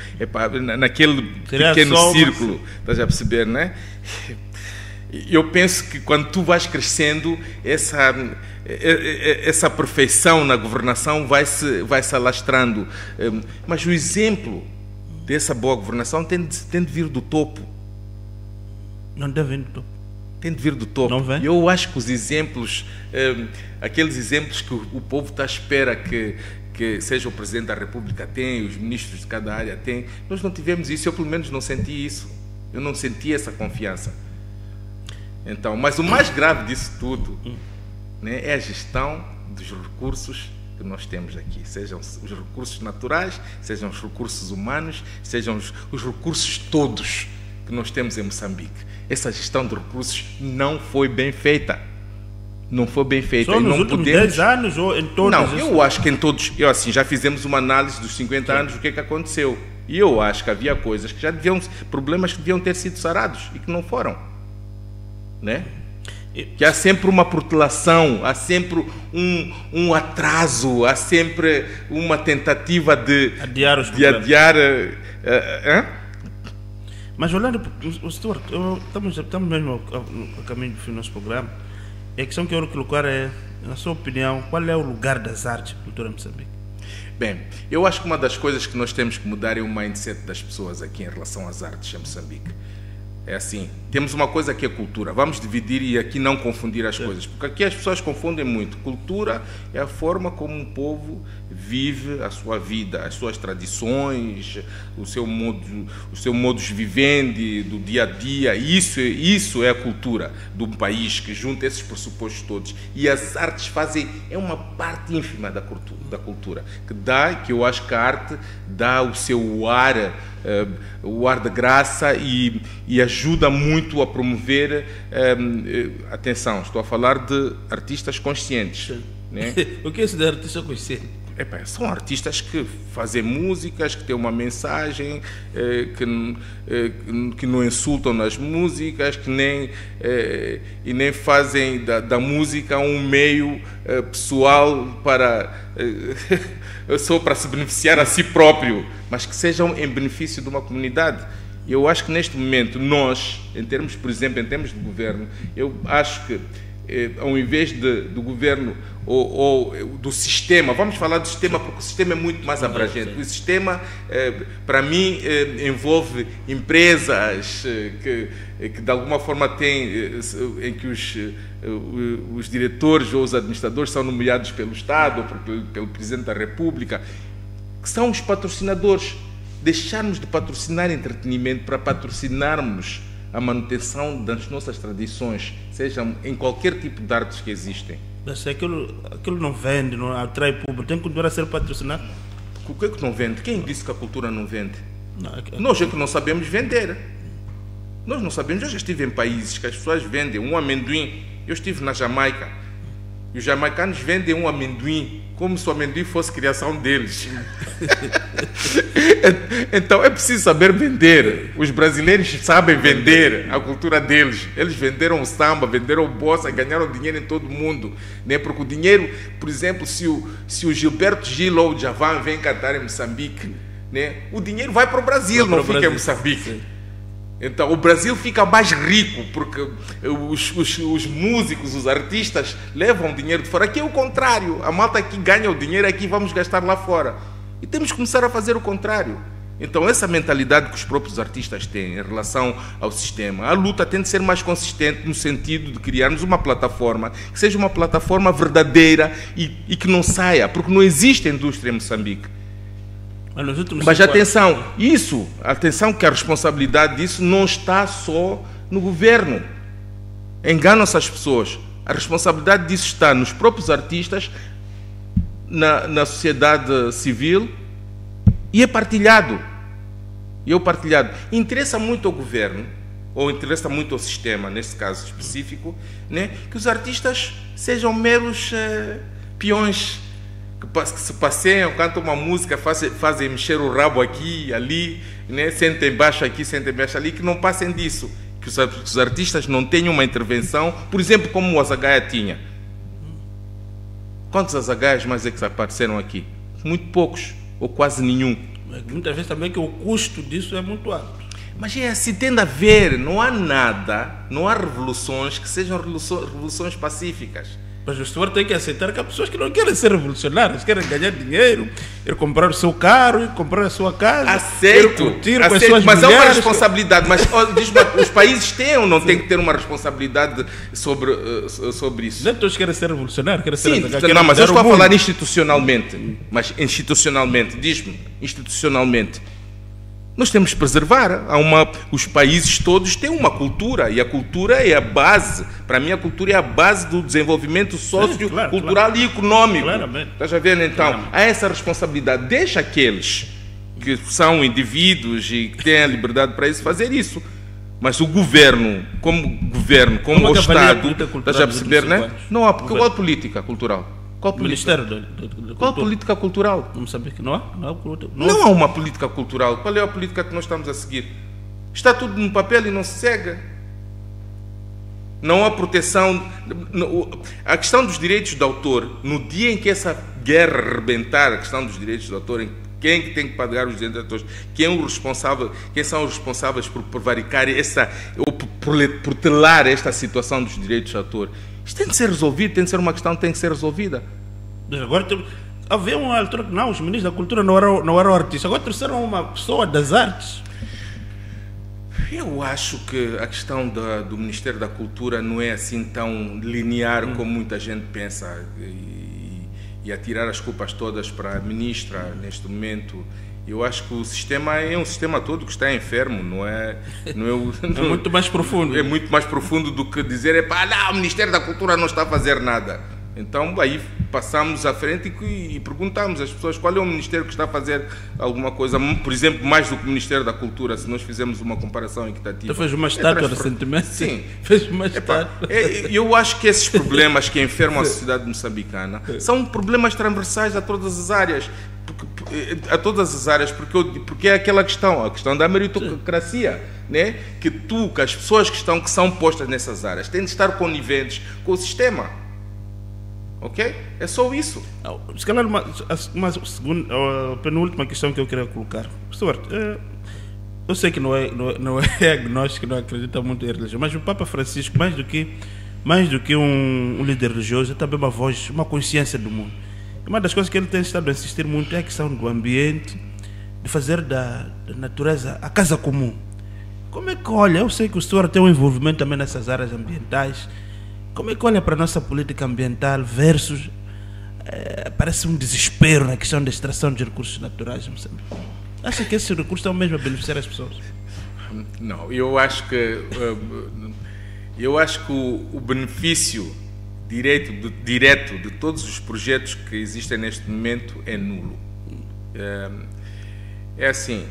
Speaker 2: naquele pequeno círculo, estás a perceber, né? Eu penso que quando tu vais crescendo, essa perfeição na governação vai se alastrando. Mas o exemplo dessa boa governação tem de vir do topo.
Speaker 1: Não deve vir do topo.
Speaker 2: Tem de vir do topo.
Speaker 1: Não vem?
Speaker 2: Eu acho que os exemplos, aqueles exemplos que o povo está à espera que seja o Presidente da República tem, os ministros de cada área têm, nós não tivemos isso. Eu pelo menos não senti isso. Eu não senti essa confiança. Então, mas o mais grave disso tudo, né, é a gestão dos recursos que nós temos aqui, sejam os recursos naturais, sejam os recursos humanos, sejam os recursos todos que nós temos em Moçambique. Essa gestão de recursos não foi bem feita. Não foi bem feita.
Speaker 1: Só nos últimos 10 anos ou em todos?
Speaker 2: Não, eu acho que em todos... já fizemos uma análise dos 50 anos do que é que aconteceu. E eu acho que havia coisas que problemas que deviam ter sido sarados e que não foram. Né? Que há sempre uma protelação, há sempre um atraso, há sempre uma tentativa de
Speaker 1: adiar os Mas olhando, Stuart, estamos mesmo no caminho do fim do nosso programa. A questão que eu quero colocar é, na sua opinião, qual é o lugar das artes e cultura em Moçambique?
Speaker 2: Bem, eu acho que uma das coisas que nós temos que mudar é o mindset das pessoas aqui em relação às artes em Moçambique. É assim, temos uma coisa que é cultura, vamos dividir e aqui não confundir as coisas, porque aqui as pessoas confundem muito. Cultura é a forma como um povo vive a sua vida, as suas tradições, o seu modus vivendi do dia a dia. Isso é a cultura de um país que junta esses pressupostos todos. E as artes é uma parte ínfima da cultura, que eu acho que a arte dá o seu ar, o ar de graça e ajuda muito a promover, atenção, estou a falar de artistas conscientes. Né?
Speaker 1: O que é isso de artista consciente?
Speaker 2: São artistas que fazem músicas, que têm uma mensagem, que não insultam nas músicas, e nem fazem da música um meio pessoal só para se beneficiar a si próprio, mas que sejam em benefício de uma comunidade. Eu acho que neste momento nós, por exemplo, em termos de governo, eu acho que ao invés do governo ou do sistema, vamos falar do sistema porque o sistema é muito mais abrangente. O sistema, para mim, envolve empresas que de alguma forma em que os diretores ou os administradores são nomeados pelo Estado ou pelo Presidente da República, que são os patrocinadores. Deixarmos de patrocinar entretenimento para patrocinarmos a manutenção das nossas tradições, seja em qualquer tipo de artes que existem.
Speaker 1: Mas aquilo não vende, não atrai público, tem que continuar a ser patrocinado.
Speaker 2: O que é que não vende? Quem disse que a cultura não vende? Nós é que não sabemos vender. Nós não sabemos. Eu já estive em países que as pessoas vendem um amendoim. Eu estive na Jamaica e os jamaicanos vendem um amendoim como se o amendoim fosse criação deles. Então é preciso saber vender. Os brasileiros sabem vender a cultura deles. Eles venderam o samba, venderam o bossa, ganharam dinheiro em todo o mundo, né? Porque o dinheiro, por exemplo, se o Gilberto Gil ou o Djavan vem cantar em Moçambique, né? O dinheiro vai para o Brasil, não fica em Moçambique. Sim. Então o Brasil fica mais rico porque os músicos, os artistas levam dinheiro de fora. Aqui é o contrário, a malta aqui ganha o dinheiro, aqui vamos gastar lá fora. E temos que começar a fazer o contrário. Então essa mentalidade que os próprios artistas têm em relação ao sistema, a luta tem de ser mais consistente no sentido de criarmos uma plataforma que seja uma plataforma verdadeira e que não saia, porque não existe indústria em Moçambique. Mas atenção que a responsabilidade disso não está só no governo. Enganam-se as pessoas. A responsabilidade disso está nos próprios artistas, na sociedade civil, e é partilhado. Interessa muito ao governo, ou interessa muito ao sistema, neste caso específico, né, que os artistas sejam meros peões, que se passeiam, cantam uma música, fazem mexer o rabo aqui, ali, né? Sentem baixo aqui, sentem baixo ali, que não passem disso. Que os artistas não tenham uma intervenção, por exemplo, como o Azagaia tinha. Quantos Azagaias mais é que apareceram aqui? Muito poucos, ou quase nenhum.
Speaker 1: Muitas vezes também que o custo disso é muito alto.
Speaker 2: Mas é assim, tende a ver, não há revoluções que sejam revoluções pacíficas.
Speaker 1: Mas o senhor tem que aceitar que há pessoas que não querem ser revolucionários, querem ganhar dinheiro, querem comprar o seu carro, comprar a sua casa.
Speaker 2: Aceito,
Speaker 1: com as suas
Speaker 2: mas há uma responsabilidade. Mas os países têm ou não têm que ter uma responsabilidade sobre isso?
Speaker 1: Nem todos querem ser revolucionários, querem ser...
Speaker 2: Sim, não, mas eu estou a falar institucionalmente. Mas institucionalmente, diz-me, institucionalmente. Nós temos que preservar. Os países todos têm uma cultura e a cultura é a base. Para mim, a cultura é a base do desenvolvimento sociocultural e econômico. Estás a ver? Então, há essa responsabilidade. Deixa aqueles que são indivíduos e que têm a liberdade para isso fazer isso. Mas o governo, como o Estado, estás a perceber, né? Não há. Qual política cultural? Qual política cultural?
Speaker 1: Não sabia que não há?
Speaker 2: Não há uma política cultural. Qual é a política que nós estamos a seguir? Está tudo no papel e não se segue. não há proteção. A questão dos direitos de autor, no dia em que essa guerra rebentar, a questão dos direitos de autor, quem que tem que pagar os direitos de autores, quem são os responsáveis por prevaricar ou por telar esta situação dos direitos de autor, isto tem de ser resolvido, tem de ser uma questão que tem que ser resolvida.
Speaker 1: Agora havia uma altura que não, os ministros da cultura não eram artistas, agora trouxeram uma pessoa das artes.
Speaker 2: Eu acho que a questão do Ministério da Cultura não é assim tão linear como muita gente pensa e atirar as culpas todas para a ministra neste momento. Eu acho que o sistema é um sistema todo que está enfermo, não é
Speaker 1: é muito mais profundo.
Speaker 2: É muito mais profundo do que dizer o Ministério da Cultura não está a fazer nada. Então, aí passamos à frente e perguntamos às pessoas qual é o Ministério que está a fazer alguma coisa, por exemplo, mais do que o Ministério da Cultura, se nós fizermos uma comparação equitativa.
Speaker 1: Você fez uma estátua recentemente?
Speaker 2: Sim.
Speaker 1: Fez uma estátua.
Speaker 2: Eu acho que esses problemas que enfermam a sociedade moçambicana são problemas transversais a todas as áreas. Porque é aquela questão, a questão da meritocracia, né? Que as pessoas que são postas nessas áreas têm de estar coniventes com o sistema. Ok? É só isso.
Speaker 1: Se calhar a penúltima questão que eu queria colocar. Stuart, eu sei que não é agnóstico, não acredita muito em religião, mas o Papa Francisco, mais do que um líder religioso, é também uma voz, uma consciência do mundo. Uma das coisas que ele tem estado a insistir muito é a questão do ambiente, de fazer da natureza a casa comum. Como é que olha? Eu sei que o Stuart tem um envolvimento também nessas áreas ambientais. Como é que olha para a nossa política ambiental versus parece um desespero na questão da extração de recursos naturais? Acha que esses recursos estão mesmo a beneficiar as pessoas?
Speaker 2: Não, eu acho que o benefício direto de todos os projetos que existem neste momento é nulo. É assim.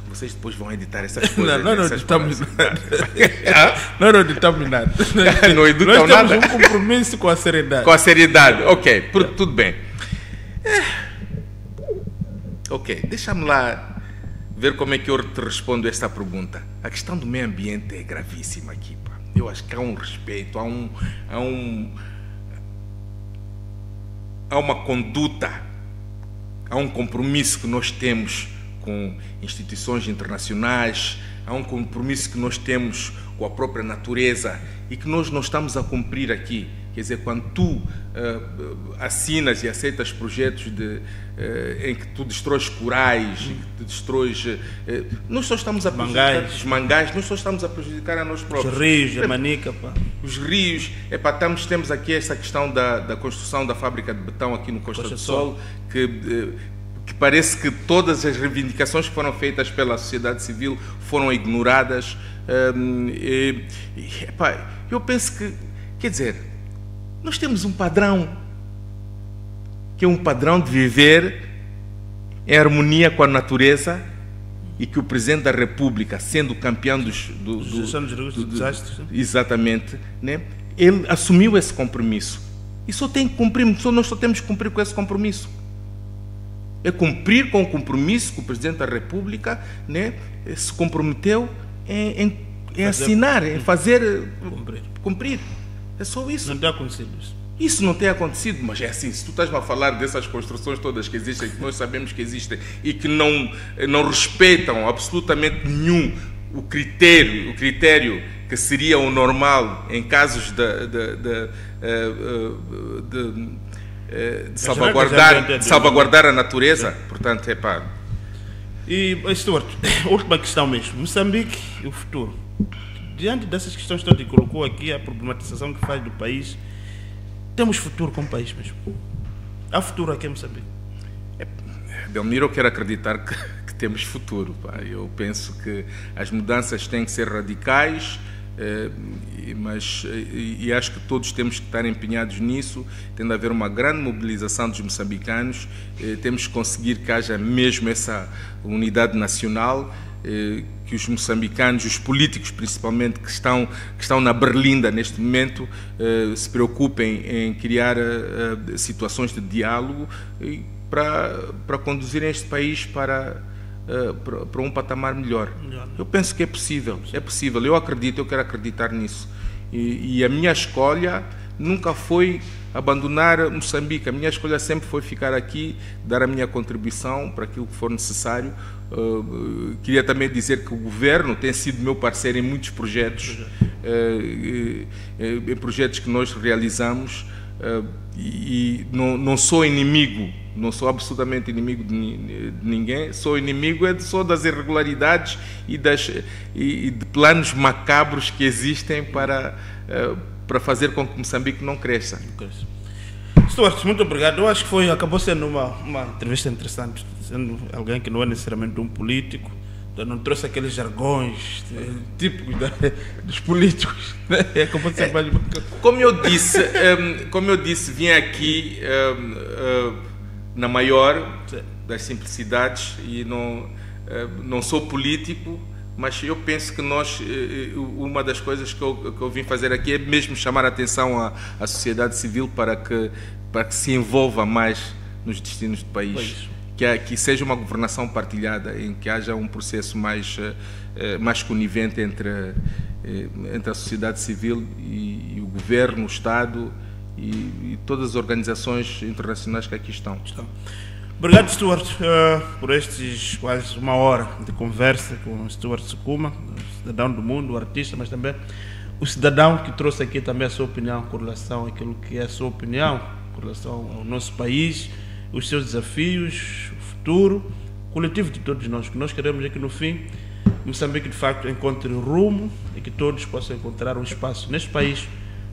Speaker 2: Vocês depois vão editar essas coisas.
Speaker 1: Não editamos nada. Não editamos nada.
Speaker 2: Não editam nada.
Speaker 1: Nós temos um compromisso com a seriedade.
Speaker 2: Com a seriedade, ok. Tudo bem. Ok, deixa-me lá ver como é que eu te respondo a esta pergunta. A questão do meio ambiente é gravíssima aqui. Pá. Eu acho que há um respeito, há uma conduta, há um compromisso que nós temos com instituições internacionais, há um compromisso que nós temos com a própria natureza e que nós não estamos a cumprir aqui. Quer dizer, quando tu assinas e aceitas projetos em que tu destróis corais, em que tu destróis... nós só estamos a prejudicar os mangás, nós só estamos a prejudicar a nós próprios.
Speaker 1: Os rios, a manica, pá.
Speaker 2: Os rios, temos aqui essa questão da construção da fábrica de betão aqui no Costa do Sol, que parece que todas as reivindicações que foram feitas pela sociedade civil foram ignoradas. Eu penso que, quer dizer, nós temos um padrão, que é um padrão de viver em harmonia com a natureza e que o Presidente da República, sendo campeão dos
Speaker 1: desastres,
Speaker 2: exatamente, né? Ele assumiu esse compromisso. E só tem que cumprir, nós só temos que cumprir com esse compromisso. É cumprir com o compromisso que o Presidente da República, né, se comprometeu em assinar, em fazer cumprir. É só isso.
Speaker 1: Não tem acontecido isso.
Speaker 2: Isso não tem acontecido, mas é assim, se tu estás-me a falar dessas construções todas que existem, que nós sabemos que existem e que não respeitam absolutamente nenhum o critério que seria o normal em casos de salvaguardar a natureza, portanto,
Speaker 1: E, Stuart, última questão mesmo. Moçambique e o futuro. Diante dessas questões todas que colocou aqui, a problematização que faz do país, temos futuro como país mesmo? Há futuro aqui em Moçambique?
Speaker 2: Belmiro, eu quero acreditar que temos futuro. Pá. Eu penso que as mudanças têm que ser radicais, mas acho que todos temos que estar empenhados nisso. Tem de haver uma grande mobilização dos moçambicanos, temos que conseguir que haja mesmo essa unidade nacional, que os moçambicanos, os políticos principalmente, que estão na berlinda neste momento, se preocupem em criar situações de diálogo para conduzirem este país para para um patamar melhor. Eu penso que é possível, eu acredito, eu quero acreditar nisso. E a minha escolha nunca foi abandonar Moçambique, a minha escolha sempre foi ficar aqui, dar a minha contribuição para aquilo que for necessário. Queria também dizer que o governo tem sido meu parceiro em muitos projetos, em projetos que nós realizamos, e não sou inimigo, não sou absolutamente inimigo de ninguém, sou inimigo só das irregularidades e de planos macabros que existem para fazer com que Moçambique não cresça.
Speaker 1: Stuart, muito obrigado. Eu acho que acabou sendo uma entrevista interessante, sendo alguém que não é necessariamente um político, não trouxe aqueles jargões típicos dos políticos.
Speaker 2: Como eu disse, vim aqui na maior das simplicidades e não sou político, mas eu penso que uma das coisas que eu vim fazer aqui é mesmo chamar a atenção à sociedade civil para que se envolva mais nos destinos do país. Que seja uma governação partilhada, em que haja um processo mais conivente entre a sociedade civil e o governo, o Estado e todas as organizações internacionais que aqui estão.
Speaker 1: Obrigado, Stuart, por estes quase uma hora de conversa com o Stuart Sukuma, o cidadão do mundo, o artista, mas também o cidadão que trouxe aqui também a sua opinião com relação àquilo que é a sua opinião, com relação ao nosso país, os seus desafios, o futuro coletivo de todos nós. O que nós queremos é que no fim Moçambique de facto encontre rumo e que todos possam encontrar um espaço neste país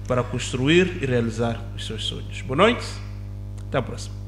Speaker 1: para construir e realizar os seus sonhos. Boa noite, até a próxima.